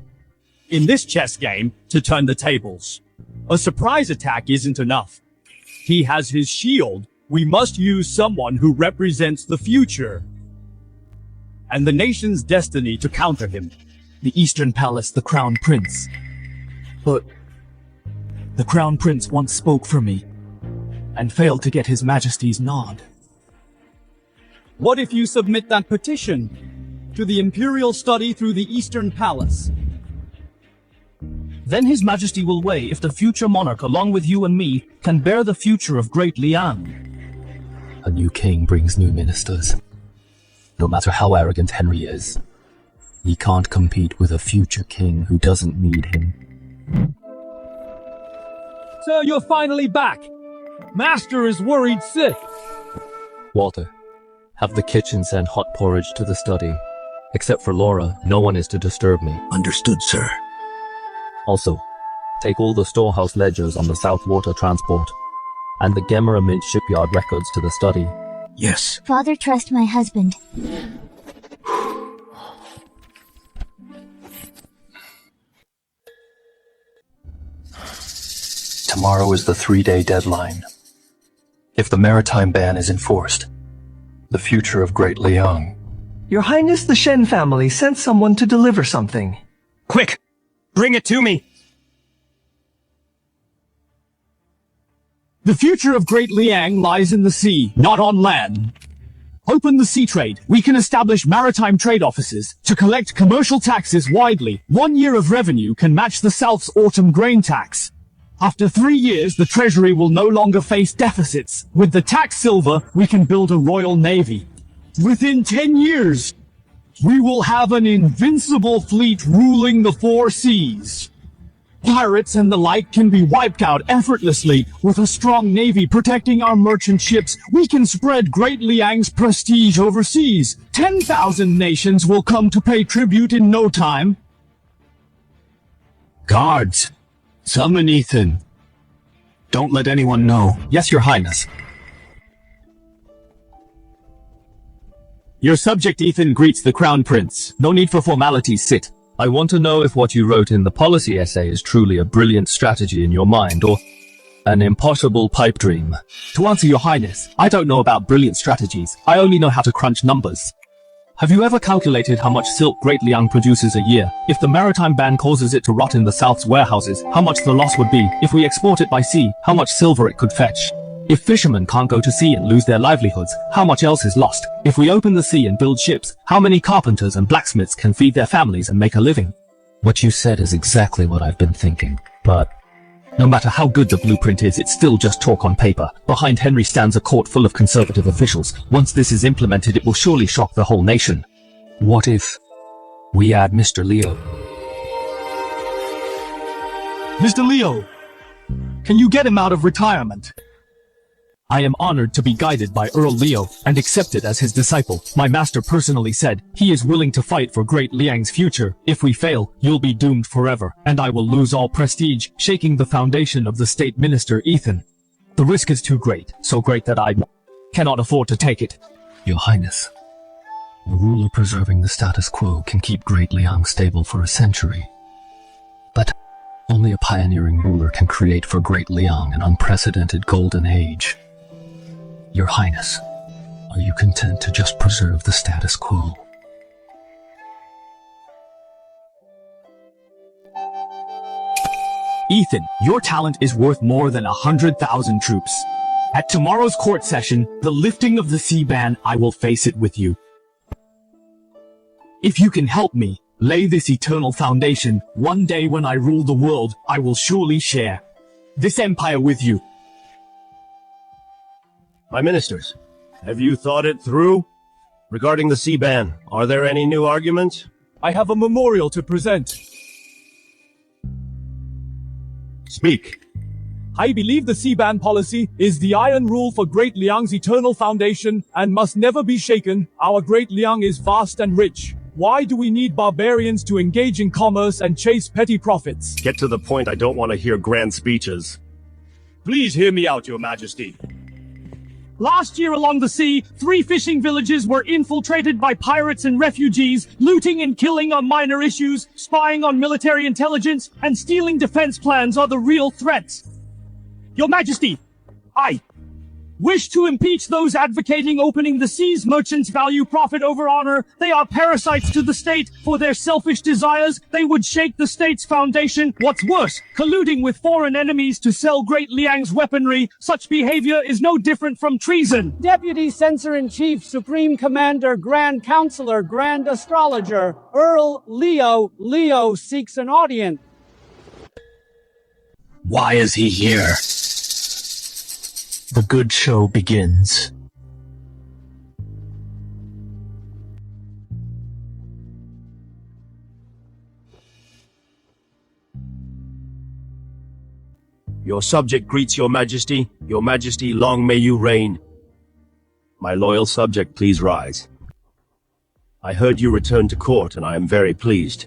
In this chess game, to turn the tables, a surprise attack isn't enough. He has his shield. We must use someone who represents the future and the nation's destiny to counter him. The Eastern Palace, the Crown Prince. But the Crown Prince once spoke for me and failed to get His Majesty's nod. What if you submit that petition to the Imperial Study through the Eastern Palace? Then His Majesty will weigh if the future monarch, along with you and me, can bear the future of Great Liang. A new king brings new ministers. No matter how arrogant Henry is, he can't compete with a future king who doesn't need him. Sir, you're finally back. Master is worried sick. Walter, have the kitchen send hot porridge to the study. Except for Laura, no one is to disturb me. Understood, sir. Also, take all the storehouse ledgers on the South Water transport and the Gemera Mint shipyard records to the study. Yes. Father, trust my husband. Tomorrow is the 3-day deadline. If the maritime ban is enforced, the future of Great Liang. Your Highness, the Shen family sent someone to deliver something. Quick! Bring it to me! The future of Great Liang lies in the sea, not on land. Open the sea trade. We can establish maritime trade offices to collect commercial taxes widely. 1 year of revenue can match the South's autumn grain tax. After 3 years, the Treasury will no longer face deficits. With the tax silver, we can build a royal navy. Within 10 years, we will have an invincible fleet ruling the 4 seas. Pirates and the like can be wiped out effortlessly. With a strong navy protecting our merchant ships, we can spread Great Liang's prestige overseas. 10,000 nations will come to pay tribute in no time. Guards! Summon Ethan. Don't let anyone know. Yes, Your Highness. Your subject Ethan greets the Crown Prince. No need for formalities, sit. I want to know if what you wrote in the policy essay is truly a brilliant strategy in your mind, or an impossible pipe dream. To answer Your Highness, I don't know about brilliant strategies. I only know how to crunch numbers. Have you ever calculated how much silk Great Liang produces a year? If the maritime ban causes it to rot in the South's warehouses, how much the loss would be? If we export it by sea, how much silver it could fetch? If fishermen can't go to sea and lose their livelihoods, how much else is lost? If we open the sea and build ships, how many carpenters and blacksmiths can feed their families and make a living? What you said is exactly what I've been thinking, but no matter how good the blueprint is, it's still just talk on paper. Behind Henry stands a court full of conservative officials. Once this is implemented, it will surely shock the whole nation. What if we add Mr. Leo? Mr. Leo, can you get him out of retirement? I am honored to be guided by Earl Leo and accepted as his disciple. My master personally said he is willing to fight for Great Liang's future. If we fail, you'll be doomed forever, and I will lose all prestige, shaking the foundation of the state minister Ethan. The risk is too great, so great that I cannot afford to take it. Your Highness, a ruler preserving the status quo can keep Great Liang stable for a century. But only a pioneering ruler can create for Great Liang an unprecedented golden age. Your Highness, are you content to just preserve the status quo? Ethan, your talent is worth more than 100,000 troops. At tomorrow's court session, the lifting of the sea ban, I will face it with you. If you can help me lay this eternal foundation, one day when I rule the world, I will surely share this empire with you. My ministers, have you thought it through? Regarding the sea ban, are there any new arguments? I have a memorial to present. Speak. I believe the sea ban policy is the iron rule for Great Liang's eternal foundation and must never be shaken. Our Great Liang is vast and rich. Why do we need barbarians to engage in commerce and chase petty profits? Get to the point. I don't want to hear grand speeches. Please hear me out, Your Majesty. Last year along the sea, 3 fishing villages were infiltrated by pirates and refugees, looting and killing on minor issues, spying on military intelligence, and stealing defense plans are the real threats. Your Majesty, I wish to impeach those advocating opening the seas. Merchants value profit over honor. They are parasites to the state. For their selfish desires, they would shake the state's foundation. What's worse, colluding with foreign enemies to sell Great Liang's weaponry. Such behavior is no different from treason. Deputy Censor-in-Chief, Supreme Commander, Grand Counselor, Grand Astrologer, Earl Leo seeks an audience. Why is he here? The good show begins. Your subject greets Your Majesty. Your Majesty, long may you reign. My loyal subject, please rise. I heard you returned to court, and I am very pleased.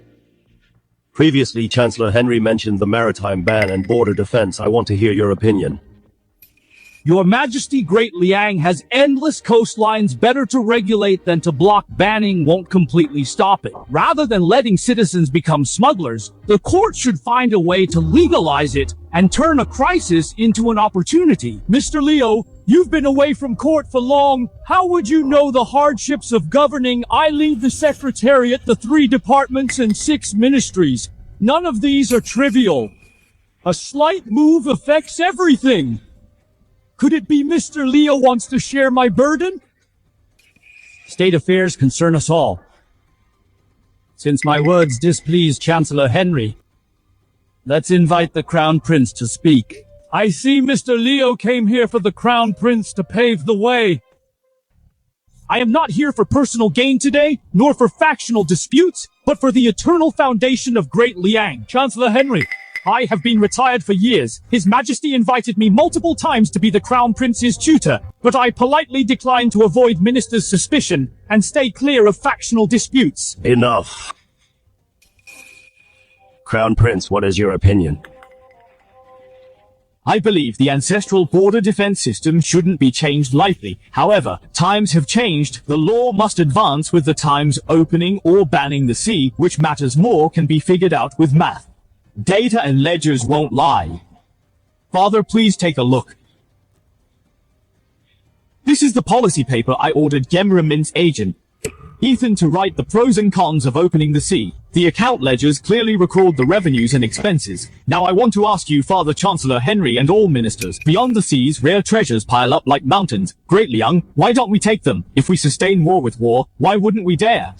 Previously, Chancellor Henry mentioned the maritime ban and border defense. I want to hear your opinion. Your Majesty, Great Liang has endless coastlines. Better to regulate than to block. Banning won't completely stop it. Rather than letting citizens become smugglers, the court should find a way to legalize it and turn a crisis into an opportunity. Mr. Leo, you've been away from court for long. How would you know the hardships of governing? I lead the Secretariat, the 3 departments, and 6 ministries. None of these are trivial. A slight move affects everything. Could it be Mr. Leo wants to share my burden? State affairs concern us all. Since my words displease Chancellor Henry, let's invite the Crown Prince to speak. I see Mr. Leo came here for the Crown Prince to pave the way. I am not here for personal gain today, nor for factional disputes, but for the eternal foundation of Great Liang. Chancellor Henry, I have been retired for years. His Majesty invited me multiple times to be the Crown Prince's tutor, but I politely declined to avoid ministers' suspicion and stay clear of factional disputes. Enough. Crown Prince, what is your opinion? I believe the ancestral border defense system shouldn't be changed lightly. However, times have changed. The law must advance with the times. Opening or banning the sea, which matters more, can be figured out with math. Data and ledgers won't lie. Father, please take a look. This is the policy paper I ordered Gemra Mint's agent, Ethan, to write the pros and cons of opening the sea. The account ledgers clearly record the revenues and expenses. Now I want to ask you, Father Chancellor Henry, and all ministers, beyond the seas, rare treasures pile up like mountains. Great Liang, why don't we take them? If we sustain war with war, why wouldn't we dare?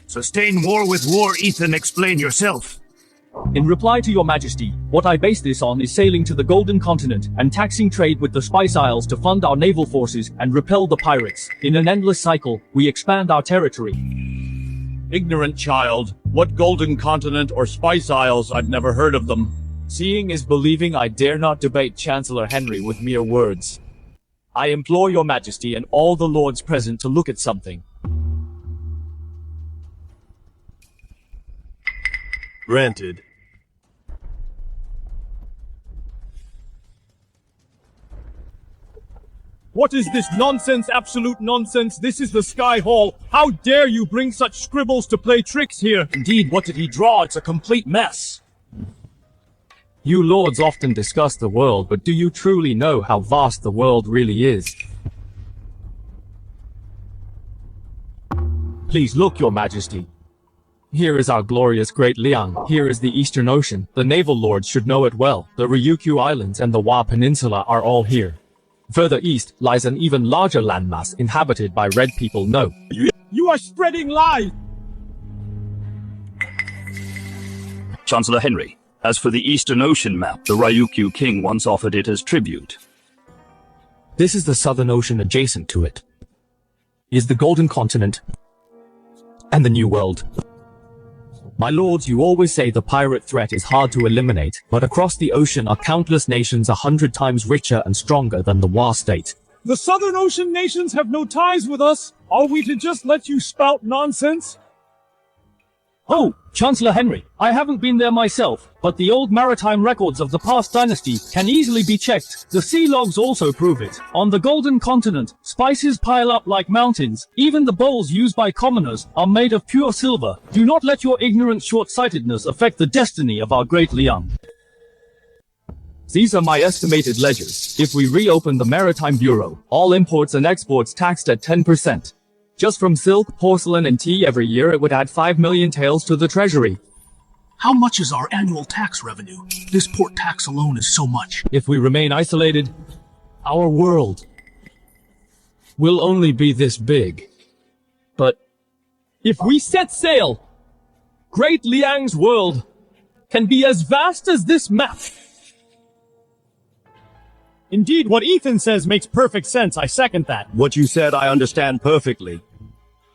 Sustain war with war, Ethan, explain yourself. In reply to Your Majesty, what I base this on is sailing to the Golden Continent and taxing trade with the Spice Isles to fund our naval forces and repel the pirates. In an endless cycle, we expand our territory. Ignorant child. What Golden Continent or Spice Isles? I've never heard of them. Seeing is believing. I dare not debate Chancellor Henry with mere words. I implore Your Majesty and all the lords present to look at something. Granted. What is this nonsense? Absolute nonsense. This is the Sky Hall. How dare you bring such scribbles to play tricks here? Indeed, what did he draw? It's a complete mess. You lords often discuss the world, but do you truly know how vast the world really is? Please look, Your Majesty. Here is our glorious Great Liang. Here is the Eastern Ocean. The naval lords should know it well. The Ryukyu Islands and the Wa Peninsula are all here. Further east lies an even larger landmass inhabited by red people. No. You are spreading lies! Chancellor Henry, as for the Eastern Ocean map, the Ryukyu king once offered it as tribute. This is the Southern Ocean adjacent to it. Is the Golden Continent and the New World. My lords, you always say the pirate threat is hard to eliminate, but across the ocean are countless nations 100 times richer and stronger than the Wa state. The Southern Ocean nations have no ties with us. Are we to just let you spout nonsense? Oh, Chancellor Henry, I haven't been there myself, but the old maritime records of the past dynasty can easily be checked. The sea logs also prove it. On the Golden Continent, spices pile up like mountains. Even the bowls used by commoners are made of pure silver. Do not let your ignorant short-sightedness affect the destiny of our Great Liang. These are my estimated ledgers. If we reopen the Maritime Bureau, all imports and exports taxed at 10%. Just from silk, porcelain, and tea every year, it would add 5 million taels to the treasury. How much is our annual tax revenue? This port tax alone is so much. If we remain isolated, our world will only be this big. But if we set sail, Great Liang's world can be as vast as this map. Indeed, what Ethan says makes perfect sense. I second that. What you said I understand perfectly.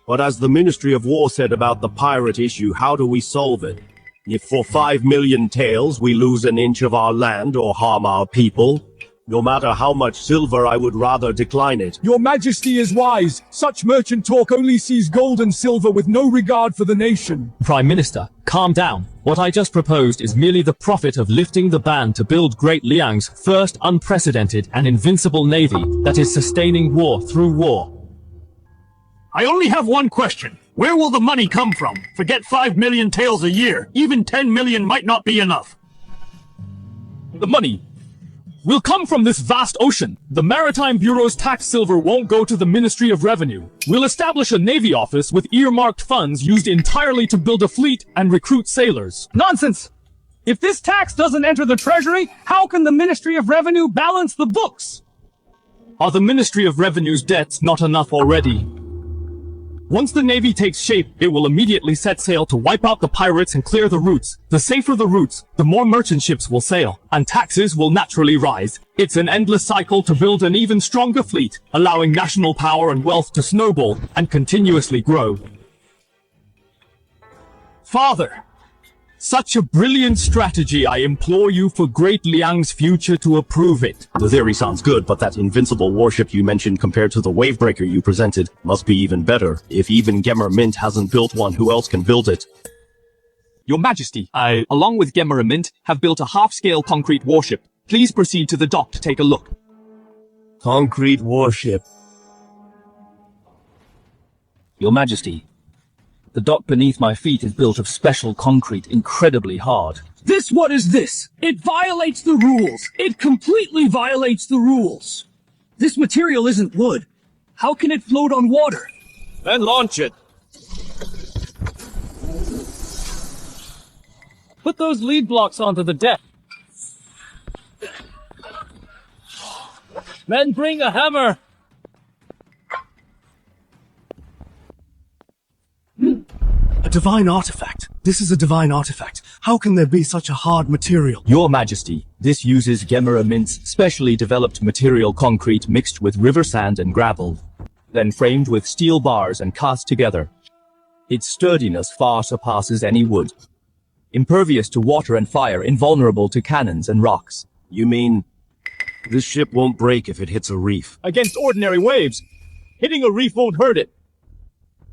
But as the Ministry of War said about the pirate issue, how do we solve it? If for 5 million taels we lose an inch of our land or harm our people, no matter how much silver, I would rather decline it. Your Majesty is wise. Such merchant talk only sees gold and silver with no regard for the nation. Prime Minister, calm down. What I just proposed is merely the profit of lifting the ban to build Great Liang's first unprecedented and invincible navy that is sustaining war through war. I only have one question. Where will the money come from? Forget 5 million taels a year. Even 10 million might not be enough. The money will come from this vast ocean. The Maritime Bureau's tax silver won't go to the Ministry of Revenue. We'll establish a Navy office with earmarked funds used entirely to build a fleet and recruit sailors. Nonsense! If this tax doesn't enter the treasury, how can the Ministry of Revenue balance the books? Are the Ministry of Revenue's debts not enough already? Once the Navy takes shape, it will immediately set sail to wipe out the pirates and clear the routes. The safer the routes, the more merchant ships will sail, and taxes will naturally rise. It's an endless cycle to build an even stronger fleet, allowing national power and wealth to snowball and continuously grow. Father, such a brilliant strategy. I implore you for Great Liang's future to approve it. The theory sounds good, but that invincible warship you mentioned compared to the wavebreaker you presented must be even better. If even Gemmer Mint hasn't built one, who else can build it? Your Majesty, I, along with Gemmer Mint, have built a half-scale concrete warship. Please proceed to the dock to take a look. Concrete warship. Your Majesty, the dock beneath my feet is built of special concrete, incredibly hard. What is this? It violates the rules. It completely violates the rules. This material isn't wood. How can it float on water? Then launch it. Put those lead blocks onto the deck. Men, bring a hammer. A divine artifact. This is a divine artifact. How can there be such a hard material? Your Majesty, this uses Gemmer Mint's specially developed material concrete mixed with river sand and gravel, then framed with steel bars and cast together. Its sturdiness far surpasses any wood. Impervious to water and fire, invulnerable to cannons and rocks. You mean this ship won't break if it hits a reef? Against ordinary waves, hitting a reef won't hurt it.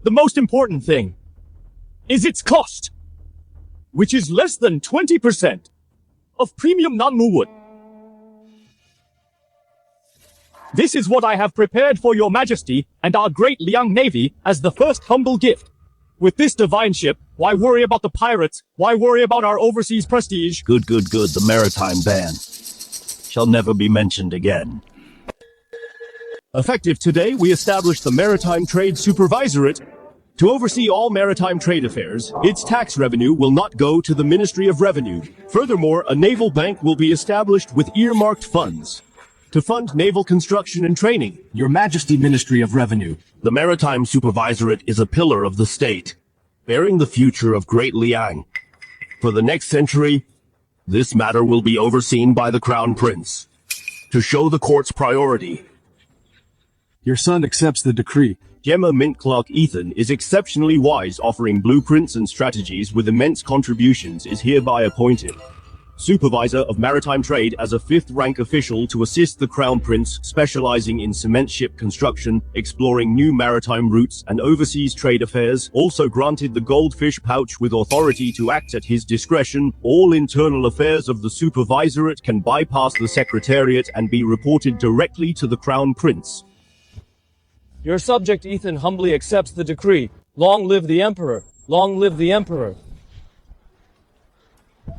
The most important thing is its cost, which is less than 20% of premium non-mu wood. This is what I have prepared for your Majesty and our Great Liang Navy as the first humble gift. With this divine ship, why worry about the pirates? Why worry about our overseas prestige? Good. The maritime ban shall never be mentioned again. Effective today, we establish the Maritime Trade Supervisorate To oversee all maritime trade affairs, its tax revenue will not go to the Ministry of Revenue. Furthermore, a naval bank will be established with earmarked funds to fund naval construction and training. Your Majesty, Ministry of Revenue. The Maritime Supervisorate is a pillar of the state, bearing the future of Great Liang. For the next century, this matter will be overseen by the Crown Prince. To show the court's priority, your son accepts the decree. Gemma Mint Clerk Ethan is exceptionally wise, offering blueprints and strategies with immense contributions, is hereby appointed Supervisor of Maritime Trade as a 5th rank official to assist the Crown Prince, specializing in cement ship construction, exploring new maritime routes, and overseas trade affairs. Also granted the goldfish pouch with authority to act at his discretion. All internal affairs of the Supervisorate can bypass the Secretariat and be reported directly to the Crown Prince. Your subject Ethan humbly accepts the decree. Long live the Emperor! Long live the Emperor!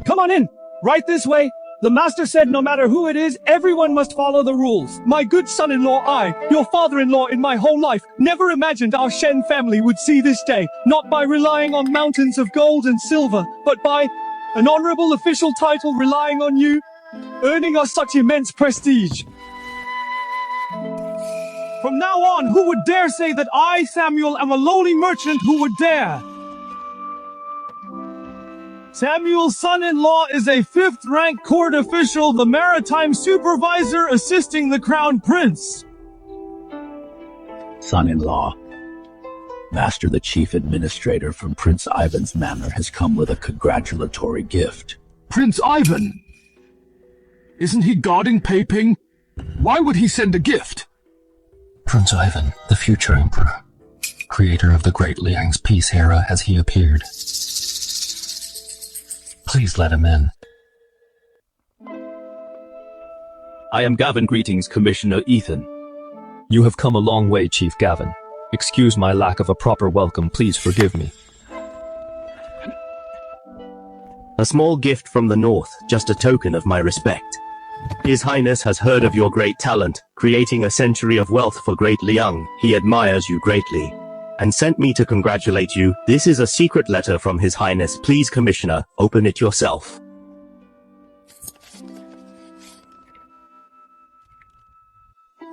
Come on in! Right this way! The master said no matter who it is, everyone must follow the rules. My good son-in-law, I, your father-in-law in my whole life, never imagined our Shen family would see this day, not by relying on mountains of gold and silver, but by an honorable official title relying on you, earning us such immense prestige. From now on, who would dare say that I, Samuel, am a lowly merchant? Who would dare? Samuel's son-in-law is a 5th rank court official, the maritime supervisor assisting the Crown Prince. Son-in-law, Master the Chief Administrator from Prince Ivan's manor has come with a congratulatory gift. Prince Ivan? Isn't he guarding Peiping? Why would he send a gift? Prince Ivan, the future emperor, creator of the Great Liang's peace era, has he appeared. Please let him in. I am Gavin. Greetings, Commissioner Ethan. You have come a long way, Chief Gavin. Excuse my lack of a proper welcome, please forgive me. A small gift from the north, just a token of my respect. His Highness has heard of your great talent, creating a century of wealth for Great Liang. He admires you greatly, and sent me to congratulate you. This is a secret letter from His Highness. Please, Commissioner, open it yourself.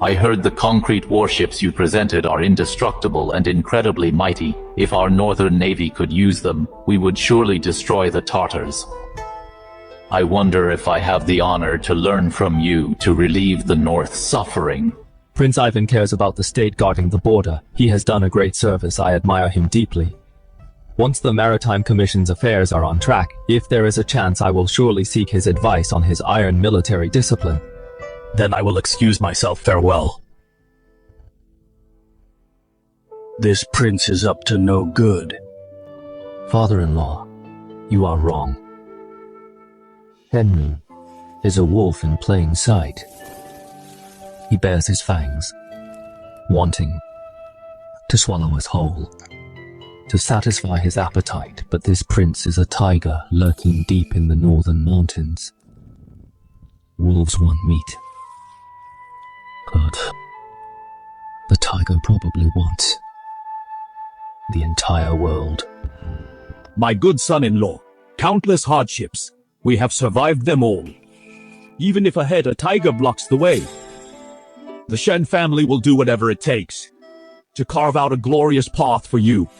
I heard the concrete warships you presented are indestructible and incredibly mighty. If our northern navy could use them, we would surely destroy the Tartars. I wonder if I have the honor to learn from you to relieve the North's suffering. Prince Ivan cares about the state guarding the border. He has done a great service. I admire him deeply. Once the Maritime Commission's affairs are on track, if there is a chance, I will surely seek his advice on his iron military discipline. Then I will excuse myself. Farewell. This prince is up to no good. Father-in-law, you are wrong. Henry is a wolf in plain sight. He bares his fangs, wanting to swallow us whole, to satisfy his appetite, but this prince is a tiger lurking deep in the northern mountains. Wolves want meat, but the tiger probably wants the entire world. My good son-in-law, countless hardships. We have survived them all. Even if ahead a tiger blocks the way, the Shen family will do whatever it takes to carve out a glorious path for you.